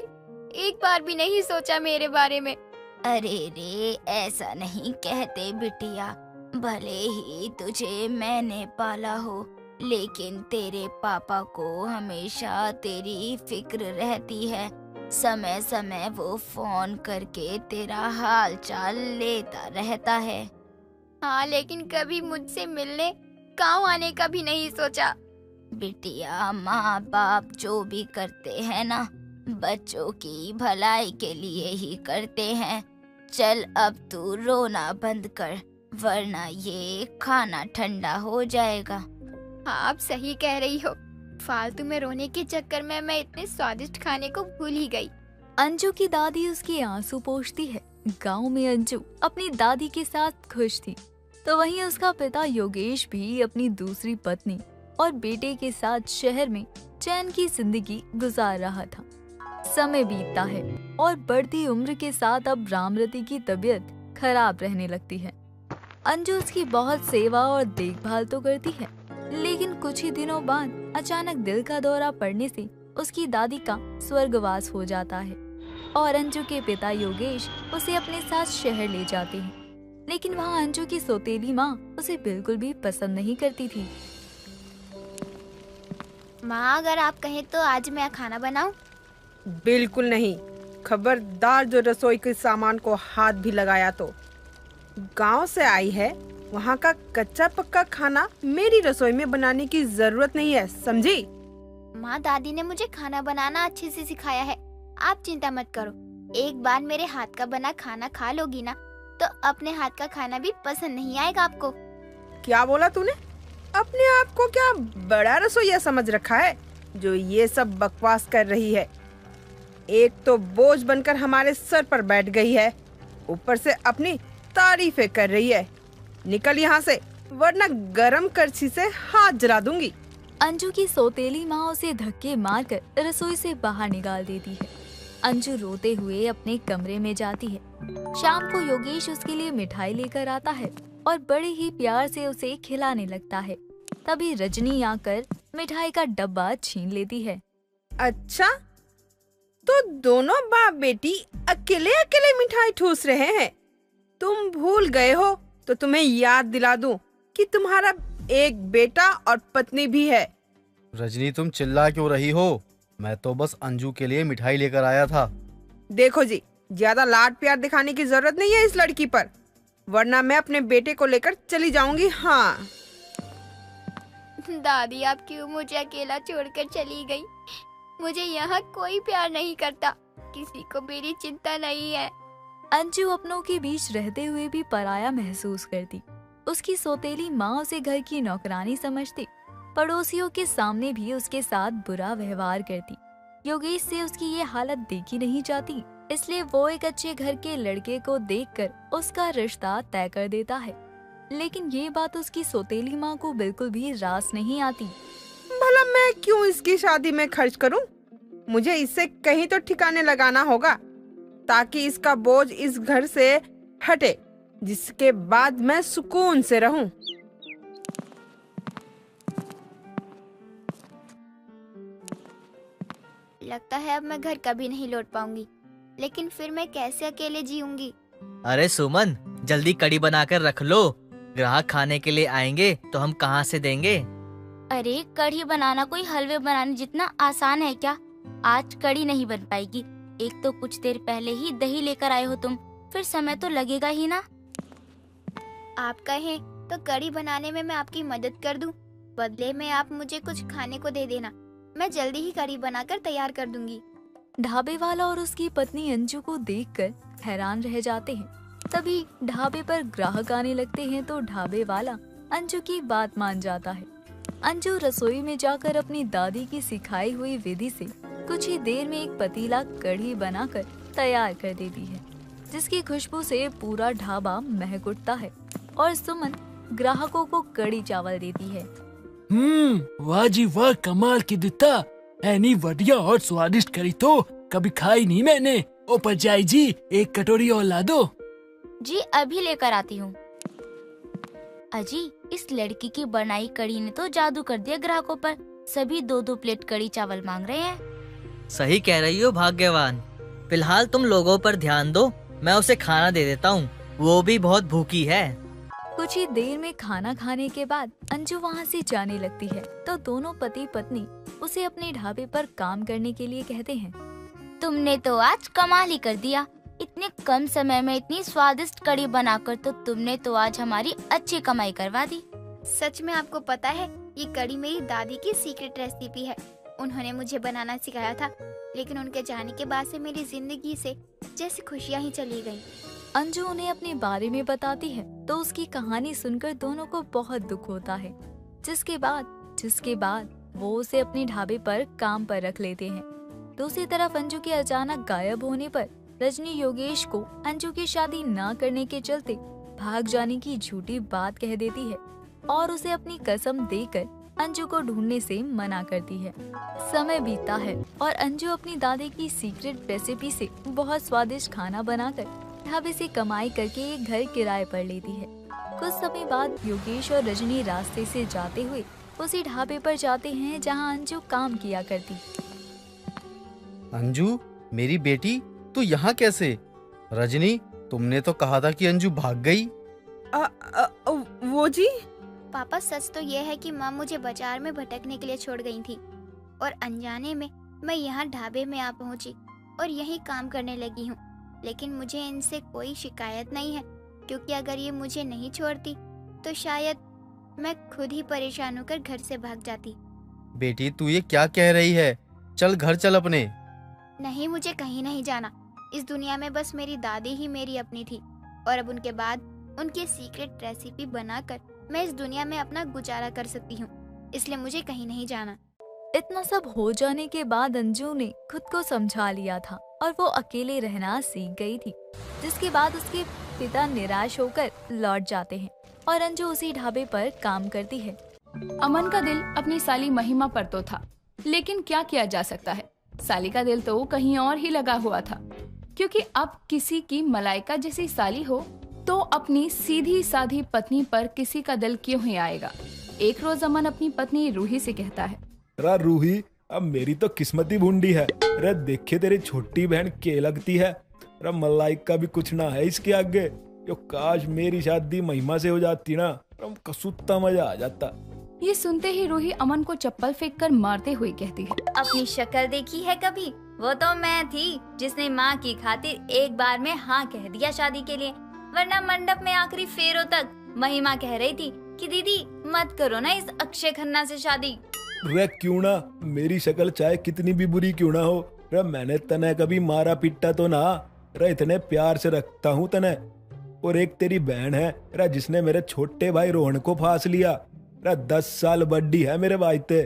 G: एक बार भी नहीं सोचा मेरे बारे में।
D: अरे रे, ऐसा नहीं कहते बिटिया, भले ही तुझे मैंने पाला हो, लेकिन तेरे पापा को हमेशा तेरी फिक्र रहती है। समय समय वो फोन करके तेरा हाल चाल लेता रहता है।
G: हाँ, लेकिन कभी मुझसे मिलने गाँव आने का भी नहीं सोचा।
D: बिटिया, माँ बाप जो भी करते हैं ना, बच्चों की भलाई के लिए ही करते हैं। चल अब तू रोना बंद कर, वरना ये खाना ठंडा हो जाएगा।
G: हाँ, आप सही कह रही हो। फालतू में रोने के चक्कर में मैं इतने स्वादिष्ट खाने को भूल ही गई।
F: अंजू की दादी उसके आंसू पोंछती है। गांव में अंजू अपनी दादी के साथ खुश थी, तो वहीं उसका पिता योगेश भी अपनी दूसरी पत्नी और बेटे के साथ शहर में चैन की जिंदगी गुजार रहा था। समय बीतता है और बढ़ती उम्र के साथ अब रामरती की तबीयत खराब रहने लगती है। अंजू उसकी बहुत सेवा और देखभाल तो करती है, लेकिन कुछ ही दिनों बाद अचानक दिल का दौरा पड़ने से उसकी दादी का स्वर्गवास हो जाता है और अंजू के पिता योगेश उसे अपने साथ शहर ले जाते हैं। लेकिन वहाँ अंजू की सौतेली माँ उसे बिल्कुल भी पसंद नहीं करती थी।
G: माँ, अगर आप कहें तो आज मैं खाना बनाऊं?
J: बिल्कुल नहीं, खबरदार जो रसोई के सामान को हाथ भी लगाया तो। गांव से आई है, वहाँ का कच्चा पक्का खाना मेरी रसोई में बनाने की जरूरत नहीं है, समझी?
G: माँ, दादी ने मुझे खाना बनाना अच्छे से सिखाया है, आप चिंता मत करो। एक बार मेरे हाथ का बना खाना खा लोगी ना, तो अपने हाथ का खाना भी पसंद नहीं आएगा आपको।
J: क्या बोला तूने? अपने आप को क्या बड़ा रसोइया समझ रखा है जो ये सब बकवास कर रही है? एक तो बोझ बनकर हमारे सर पर बैठ गई है, ऊपर से अपनी तारीफें कर रही है। निकल यहाँ से, वरना गरम करछी से हाथ जला दूंगी।
F: अंजू की सौतेली माँ उसे धक्के मारकर रसोई से बाहर निकाल देती है। अंजू रोते हुए अपने कमरे में जाती है। शाम को योगेश उसके लिए मिठाई लेकर आता है और बड़े ही प्यार से उसे खिलाने लगता है। तभी रजनी आकर मिठाई का डब्बा छीन लेती है।
J: अच्छा, तो दोनों बाप बेटी अकेले अकेले मिठाई ठूस रहे हैं। तुम भूल गए हो तो तुम्हें याद दिला दूं कि तुम्हारा एक बेटा और पत्नी भी है।
M: रजनी, तुम चिल्ला क्यों रही हो? मैं तो बस अंजू के लिए मिठाई लेकर आया था।
J: देखो जी, ज्यादा लाड प्यार दिखाने की जरूरत नहीं है इस लड़की पर, वरना मैं अपने बेटे को लेकर चली जाऊंगी। हाँ
G: दादी, आप क्यों मुझे अकेला छोड़कर चली गई? मुझे यहाँ कोई प्यार नहीं करता, किसी को मेरी चिंता नहीं है।
F: अंजू अपनों के बीच रहते हुए भी पराया महसूस करती। उसकी सौतेली माँ उसे घर की नौकरानी समझती, पड़ोसियों के सामने भी उसके साथ बुरा व्यवहार करती। योगेश से उसकी ये हालत देखी नहीं जाती, इसलिए वो एक अच्छे घर के लड़के को देखकर उसका रिश्ता तय कर देता है। लेकिन ये बात उसकी सौतेली माँ को बिल्कुल भी रास नहीं आती।
J: भला मैं क्यों इसकी शादी में खर्च करूं? मुझे इससे कहीं तो ठिकाने लगाना होगा ताकि इसका बोझ इस घर से हटे, जिसके बाद मैं सुकून से रहूं।
G: लगता है अब मैं घर कभी नहीं लौट पाऊंगी, लेकिन फिर मैं कैसे अकेले जीऊंगी?
L: अरे सुमन, जल्दी कड़ी बनाकर रख लो, ग्राहक खाने के लिए आएंगे तो हम कहाँ से देंगे?
D: अरे कढ़ी बनाना कोई हलवे बनाने जितना आसान है क्या? आज कढ़ी नहीं बन पाएगी। एक तो कुछ देर पहले ही दही लेकर आए हो तुम, फिर समय तो लगेगा ही ना।
G: आप कहें तो कढ़ी बनाने में मैं आपकी मदद कर दूं, बदले में आप मुझे कुछ खाने को दे देना। मैं जल्दी ही कढ़ी बनाकर तैयार कर दूंगी।
F: ढाबे वाला और उसकी पत्नी अंजू को देखकर हैरान रह जाते हैं। तभी ढाबे पर ग्राहक आने लगते हैं तो ढाबे वाला अंजू की बात मान जाता है। अंजू रसोई में जाकर अपनी दादी की सिखाई हुई विधि से कुछ ही देर में एक पतीला कढ़ी बनाकर तैयार कर देती है, जिसकी खुशबू से पूरा ढाबा महक उठता है और सुमन ग्राहकों को कढ़ी चावल देती है।
N: वाह जी वाह, कमाल की दिता, ऐनी बढ़िया और स्वादिष्ट कढ़ी तो कभी खाई नहीं मैंने। ओ परजाई जी, एक कटोरी और ला दो।
D: जी अभी लेकर आती हूँ। अजी, इस लड़की की बनाई कढ़ी ने तो जादू कर दिया ग्राहकों पर। सभी 2-2 प्लेट कढ़ी चावल मांग रहे हैं।
L: सही कह रही हो भाग्यवान। फिलहाल तुम लोगों पर ध्यान दो, मैं उसे खाना दे देता हूँ, वो भी बहुत भूखी है।
F: कुछ ही देर में खाना खाने के बाद अंजू वहाँ से जाने लगती है तो दोनों पति पत्नी उसे अपने ढाबे पर काम करने के लिए कहते हैं।
D: तुमने तो आज कमाल ही कर दिया। इतने कम समय में इतनी स्वादिष्ट कढ़ी बनाकर तो तुमने तो आज हमारी अच्छी कमाई करवा दी।
G: सच में आपको पता है, ये कढ़ी मेरी दादी की सीक्रेट रेसिपी है। उन्होंने मुझे बनाना सिखाया था, लेकिन उनके जाने के बाद से मेरी जिंदगी से जैसे खुशियाँ ही चली गयी।
F: अंजू उन्हें अपने बारे में बताती है तो उसकी कहानी सुनकर दोनों को बहुत दुख होता है, जिसके बाद वो उसे अपने ढाबे पर काम पर रख लेते हैं। दूसरी तरफ अंजू के अचानक गायब होने पर रजनी योगेश को अंजू की शादी न करने के चलते भाग जाने की झूठी बात कह देती है और उसे अपनी कसम देकर अंजू को ढूंढने से मना करती है। समय बीतता है और अंजू अपनी दादी की सीक्रेट रेसिपी से बहुत स्वादिष्ट खाना बनाकर ढाबे से कमाई करके एक घर किराए पर लेती है। कुछ समय बाद योगेश और रजनी रास्ते से जाते हुए उसी ढाबे पर जाते हैं जहां अंजू काम किया करती।
M: अंजू, मेरी बेटी, तू यहाँ कैसे? रजनी, तुमने तो कहा था कि अंजू भाग गई।
J: वो जी?
G: पापा, सच तो ये है कि माँ मुझे बाजार में भटकने के लिए छोड़ गई थी और अनजाने में मैं यहाँ ढाबे में आ पहुँची और यहीं काम करने लगी हूँ। लेकिन मुझे इनसे कोई शिकायत नहीं है, क्योंकि अगर ये मुझे नहीं छोड़ती तो शायद मैं खुद ही परेशान होकर घर से भाग जाती।
M: बेटी, तू ये क्या कह रही है? चल घर चल अपने।
G: नहीं, मुझे कहीं नहीं जाना। इस दुनिया में बस मेरी दादी ही मेरी अपनी थी और अब उनके बाद उनकी सीक्रेट रेसिपी बनाकर मैं इस दुनिया में अपना गुजारा कर सकती हूँ, इसलिए मुझे कहीं नहीं जाना।
F: इतना सब हो जाने के बाद अंजू ने खुद को समझा लिया था और वो अकेले रहना सीख गई थी, जिसके बाद उसके पिता निराश होकर लौट जाते हैं और अंजू उसी ढाबे पर काम करती है।
C: अमन का दिल अपनी साली महिमा पर तो था, लेकिन क्या किया जा सकता है, साली का दिल तो कहीं और ही लगा हुआ था, क्योंकि अब किसी की मलाइका जैसी साली हो तो अपनी सीधी साधी पत्नी पर किसी का दिल क्यों ही आएगा। एक रोज अमन अपनी पत्नी रूही से कहता है,
N: अरे रूही, अब मेरी तो किस्मत ही भूंडी है। अरे देखे तेरी छोटी बहन के लगती है। अरे मलाइका भी कुछ ना है इसके आगे। जो काश मेरी शादी महिमा से हो जाती ना, कसूता मजा आ जाता।
C: ये सुनते ही रूही अमन को चप्पल फेंक कर मारते हुए कहती है,
A: अपनी शक्ल देखी है कभी? वो तो मैं थी जिसने माँ की खातिर एक बार में हाँ कह दिया शादी के लिए, वरना मंडप में आखिरी फेरों तक महिमा कह रही थी
F: कि दीदी मत करो ना इस अक्षय खन्ना से शादी।
N: रे क्यों ना, मेरी शक्ल चाहे कितनी भी बुरी क्यों ना हो, रे मैंने तने कभी मारा पिटा तो ना, रे इतने प्यार से रखता हूँ तने। और एक तेरी बहन है रे जिसने मेरे छोटे भाई रोहन को फांस लिया, रे 10 साल बड्डी है मेरे भाई ते।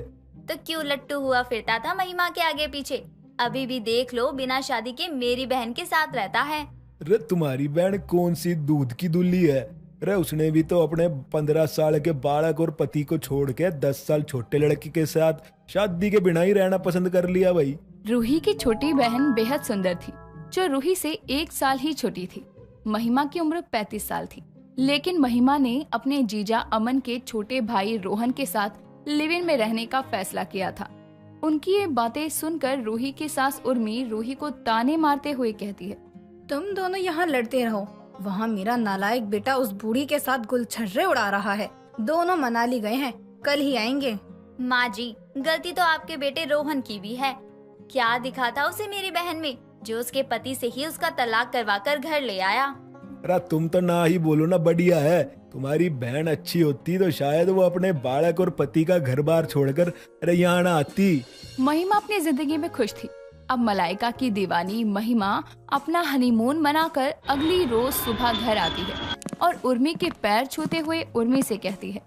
F: तो क्यों लट्टू हुआ फिरता था महिमा के आगे पीछे? अभी भी देख लो, बिना शादी के मेरी बहन के साथ रहता है।
N: रे तुम्हारी बहन कौन सी दूध की दुल्ली है रे, उसने भी तो अपने 15 साल के बालक और पति को छोड़ के 10 साल छोटे लड़की के साथ शादी के बिना ही रहना पसंद कर लिया भाई।
C: रूही की छोटी बहन बेहद सुंदर थी, जो रूही से 1 साल ही छोटी थी। महिमा की उम्र 35 साल थी, लेकिन महिमा ने अपने जीजा अमन के छोटे भाई रोहन के साथ लिव इन में रहने का फैसला किया था। उनकी ये बातें सुनकर रूही की सास उर्मी रूही को ताने मारते हुए कहती है,
O: तुम दोनों यहाँ लड़ते रहो, वहाँ मेरा नालायक बेटा उस बूढ़ी के साथ गुलछर्रे उड़ा रहा है। दोनों मनाली गए हैं, कल ही आएंगे।
F: माँ जी, गलती तो आपके बेटे रोहन की भी है। क्या दिखा था उसे मेरी बहन में, जो उसके पति से ही उसका तलाक करवाकर घर ले आया।
N: अरे तुम तो ना ही बोलो ना, बढ़िया है। तुम्हारी बहन अच्छी होती तो शायद वो अपने बालक और पति का घर बार छोड़कर अरे यहाँ ना आती।
C: महिमा अपनी जिंदगी में खुश थी। अब मलाइका की दीवानी महिमा अपना हनीमून मनाकर अगली रोज सुबह घर आती है और उर्मी के पैर छूते हुए उर्मी से कहती है,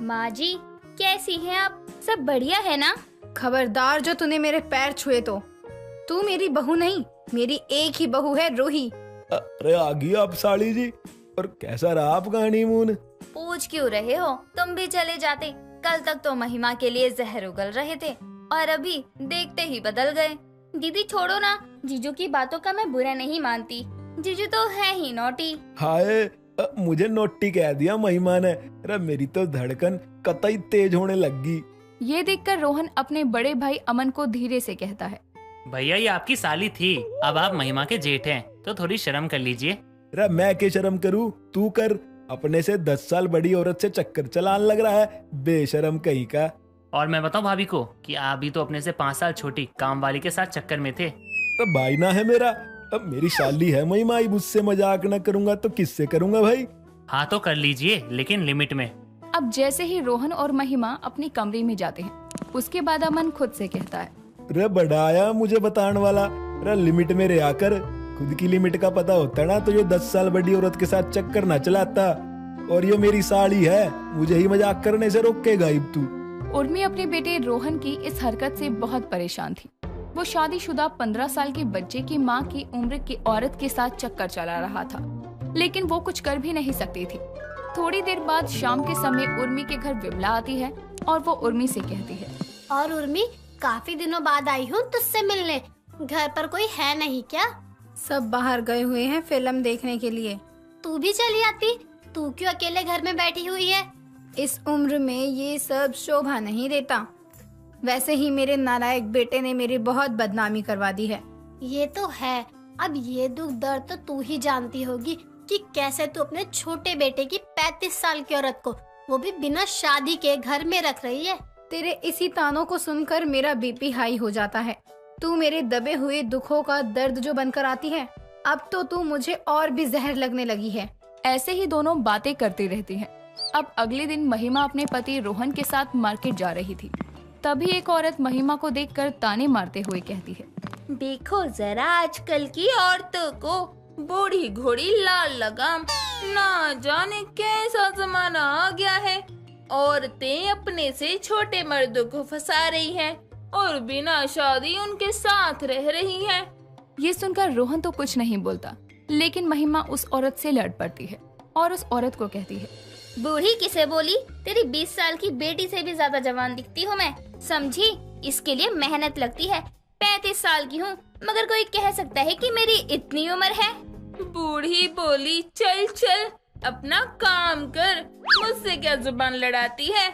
F: माँ जी कैसी हैं आप, सब बढ़िया है ना?
O: खबरदार जो तूने मेरे पैर छुए तो। तू मेरी बहू नहीं, मेरी एक ही बहू है रूही।
N: अरे आ गई आप साली जी, और कैसा रहा आपका हनीमून?
F: पूछ क्यों रहे हो, तुम भी चले जाते। कल तक तो महिमा के लिए जहर उगल रहे थे और अभी देखते ही बदल गए।
D: दीदी छोड़ो ना, जीजू की बातों का मैं बुरा नहीं मानती, जीजू तो है ही नोटी।
N: हाय, मुझे नोटी कह दिया महिमा ने। अरे मेरी तो धड़कन कतई तेज होने लगी।
C: ये देखकर रोहन अपने बड़े भाई अमन को धीरे से कहता है,
B: भैया ये आपकी साली थी, अब आप महिमा के जेठ हैं, तो थोड़ी शर्म कर लीजिए।
N: अरे मैं क्या शर्म करूँ, तू कर। अपने से 10 साल बड़ी औरत से चक्कर चलाने लग रहा है, बेशरम कहीं का।
B: और मैं बताऊं भाभी को कि आप भी तो अपने से 5 साल छोटी काम वाली के साथ चक्कर में थे।
N: तो भाई ना है मेरा, अब मेरी शाली है महिमा, मुझसे मजाक न करूंगा तो किससे करूंगा भाई।
B: हाँ तो कर लीजिए, लेकिन लिमिट में।
C: अब जैसे ही रोहन और महिमा अपनी कमरे में जाते हैं, उसके बाद अमन खुद से कहता है,
N: रे बढ़ाया मुझे बताने वाला, रे लिमिट में रहा कर। खुद की लिमिट का पता होता ना तो ये 10 साल बड़ी औरत के साथ चक्कर ना चलाता। और ये मेरी साड़ी है, मुझे ही मजाक करने से रोकेगा ही तू।
C: उर्मी अपने बेटे रोहन की इस हरकत से बहुत परेशान थी। वो शादीशुदा 15 साल के बच्चे की माँ की उम्र की औरत के साथ चक्कर चला रहा था, लेकिन वो कुछ कर भी नहीं सकती थी। थोड़ी देर बाद शाम के समय उर्मी के घर विमला आती है और वो उर्मी से कहती है,
P: और उर्मी, काफी दिनों बाद आई हूँ तुझसे मिलने, घर पर कोई है नहीं क्या?
O: सब बाहर गए हुए हैं फिल्म देखने के लिए।
P: तू भी चली आती, तू क्यों अकेले घर में बैठी हुई है?
O: इस उम्र में ये सब शोभा नहीं देता। वैसे ही मेरे नालायक बेटे ने मेरी बहुत बदनामी करवा दी है।
P: ये तो है। अब ये दुख दर्द तो तू ही जानती होगी कि कैसे तू अपने छोटे बेटे की 35 साल की औरत को, वो भी बिना शादी के, घर में रख रही है।
O: तेरे इसी तानों को सुनकर मेरा बीपी हाई हो जाता है। तू मेरे दबे हुए दुखों का दर्द जो बनकर आती है, अब तो तू मुझे और भी जहर लगने लगी है।
C: ऐसे ही दोनों बातें करती रहती हैं। अब अगले दिन महिमा अपने पति रोहन के साथ मार्केट जा रही थी। तभी एक औरत महिमा को देखकर ताने मारते हुए कहती है,
D: देखो जरा आजकल की औरतों को, बूढ़ी घोड़ी लाल लगाम, ना जाने कैसा जमाना आ गया है। औरतें अपने से छोटे मर्दों को फंसा रही हैं और बिना शादी उनके साथ रह रही हैं।
C: ये सुनकर रोहन तो कुछ नहीं बोलता, लेकिन महिमा उस औरत से लड़ पड़ती है और उस औरत को कहती है,
D: बूढ़ी किसे बोली? तेरी 20 साल की बेटी से भी ज्यादा जवान दिखती हूँ मैं, समझी? इसके लिए मेहनत लगती है। 35 साल की हूँ, मगर कोई कह सकता है कि मेरी इतनी उम्र है?
Q: बूढ़ी बोली, चल चल अपना काम कर, मुझसे क्या जुबान लड़ाती है?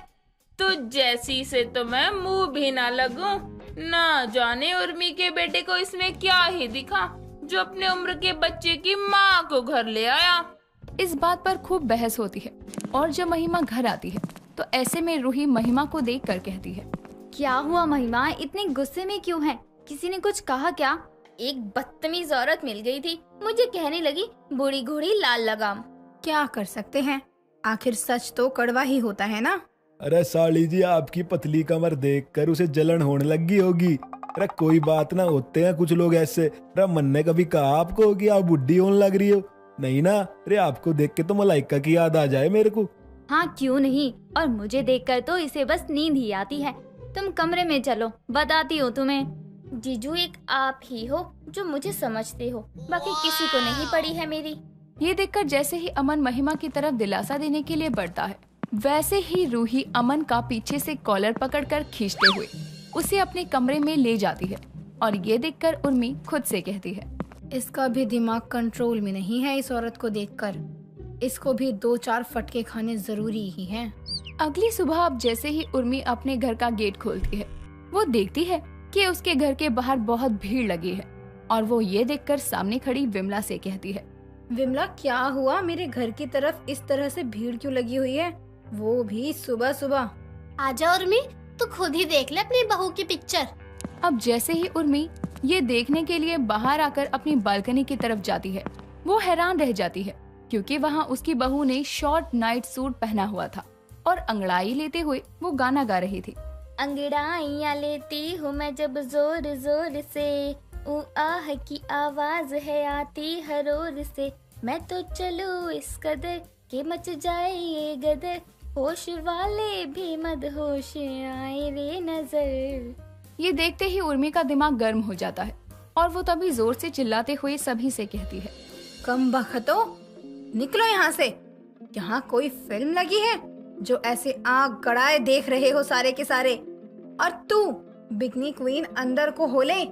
Q: तू जैसी से तो मैं मुंह भी ना लगूं। ना जाने उर्मी के बेटे को इसमें क्या ही दिखा जो अपने उम्र के बच्चे की माँ को घर ले आया।
C: इस बात पर खूब बहस होती है और जब महिमा घर आती है तो ऐसे में रूही महिमा को देखकर कहती है,
F: क्या हुआ महिमा, इतने गुस्से में क्यों है? किसी ने कुछ कहा क्या?
D: एक बदतमीज औरत मिल गई थी, मुझे कहने लगी बूढ़ी घोड़ी लाल लगाम।
O: क्या कर सकते हैं, आखिर सच तो कड़वा ही होता है ना।
N: अरे साली जी, आपकी पतली कमर देखकर उसे जलन होने लगी होगी। अरे कोई बात ना, होते हैं कुछ लोग ऐसे। अरे मन ने कभी कहा आपको कि आप बुढ़ी होने लग रही हो? नहीं ना। अरे आपको देख के तो मलाइका की याद आ जाए मेरे को।
F: हाँ क्यों नहीं, और मुझे देखकर तो इसे बस नींद ही आती है। तुम कमरे में चलो, बताती हूँ तुम्हें।
H: जीजू एक आप ही हो जो मुझे समझते हो, बाकी किसी को नहीं पड़ी है मेरी।
C: ये देखकर जैसे ही अमन महिमा की तरफ दिलासा देने के लिए बढ़ता है, वैसे ही रूही अमन का पीछे से कॉलर पकड़कर खींचते हुए उसे अपने कमरे में ले जाती है। और ये देखकर उर्मी खुद से कहती है,
O: इसका भी दिमाग कंट्रोल में नहीं है। इस औरत को देखकर इसको भी 2-4 फटके खाने जरूरी ही हैं।
C: अगली सुबह अब जैसे ही उर्मी अपने घर का गेट खोलती है, वो देखती है कि उसके घर के बाहर बहुत भीड़ लगी है। और वो ये देखकर सामने खड़ी विमला से कहती है,
O: विमला क्या हुआ? मेरे घर की तरफ इस तरह से भीड़ क्यों लगी हुई है, वो भी सुबह सुबह?
P: आजा उर्मी, तू खुद ही देख ले अपनी बहू की पिक्चर।
C: अब जैसे ही उर्मी ये देखने के लिए बाहर आकर अपनी बालकनी की तरफ जाती है, वो हैरान रह जाती है क्योंकि वहाँ उसकी बहू ने शॉर्ट नाइट सूट पहना हुआ था और अंगड़ाई लेते हुए वो गाना गा रही थी।
H: अंगड़ाइयाँ लेती हूँ मैं जब जोर जोर से, ऊ आह की आवाज है आती हर ओर से, मैं तो चलूं इस कदर के मच जाए ये गदर, होश वाले भी मदहोश आए रे नजर।
C: ये देखते ही उर्मी का दिमाग गर्म हो जाता है और वो तभी जोर से चिल्लाते हुए सभी से कहती है,
O: कम बख्तो, निकलो यहाँ से। यहाँ कोई फिल्म लगी है जो ऐसे आग गड़ाए देख रहे हो सारे के सारे? और तू बिकनी क्वीन अंदर को होले।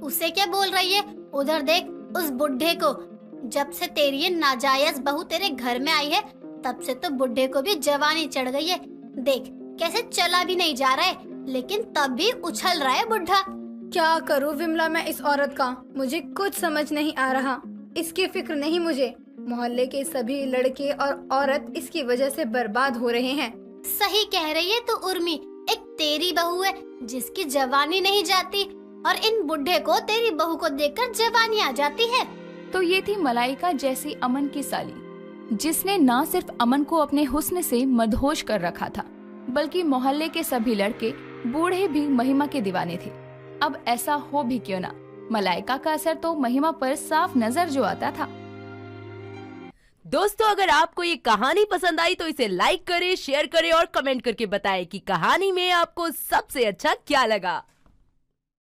P: उसे क्या बोल रही है? उधर देख उस बुढ़े को। जब से तेरी ये नाजायज बहू तेरे घर में आई है, तब से तो बुढ़े को भी जवानी चढ़ गई है। देख कैसे चला भी नहीं जा रहा है, लेकिन तब भी उछल रहा है बुढ़ा।
O: क्या करूँ विमला मैं इस औरत का? मुझे कुछ समझ नहीं आ रहा। इसकी फिक्र नहीं मुझे। मोहल्ले के सभी लड़के और औरत इसकी वजह से बर्बाद हो रहे हैं।
P: सही कह रही है तू उर्मी। एक तेरी बहू है जिसकी जवानी नहीं जाती, और इन बुढ़े को तेरी बहू को देखकर जवानी आ जाती है।
C: तो ये थी मलाइका जैसी अमन की साली, जिसने न सिर्फ अमन को अपने हुस्न से मदहोश कर रखा था, बल्कि मोहल्ले के सभी लड़के बूढ़े भी महिमा के दीवाने थे। अब ऐसा हो भी क्यों ना, मलाइका का असर तो महिमा पर साफ नजर जो आता था।
R: दोस्तों, अगर आपको ये कहानी पसंद आई तो इसे लाइक करें, शेयर करें और कमेंट करके बताएं कि कहानी में आपको सबसे अच्छा क्या लगा।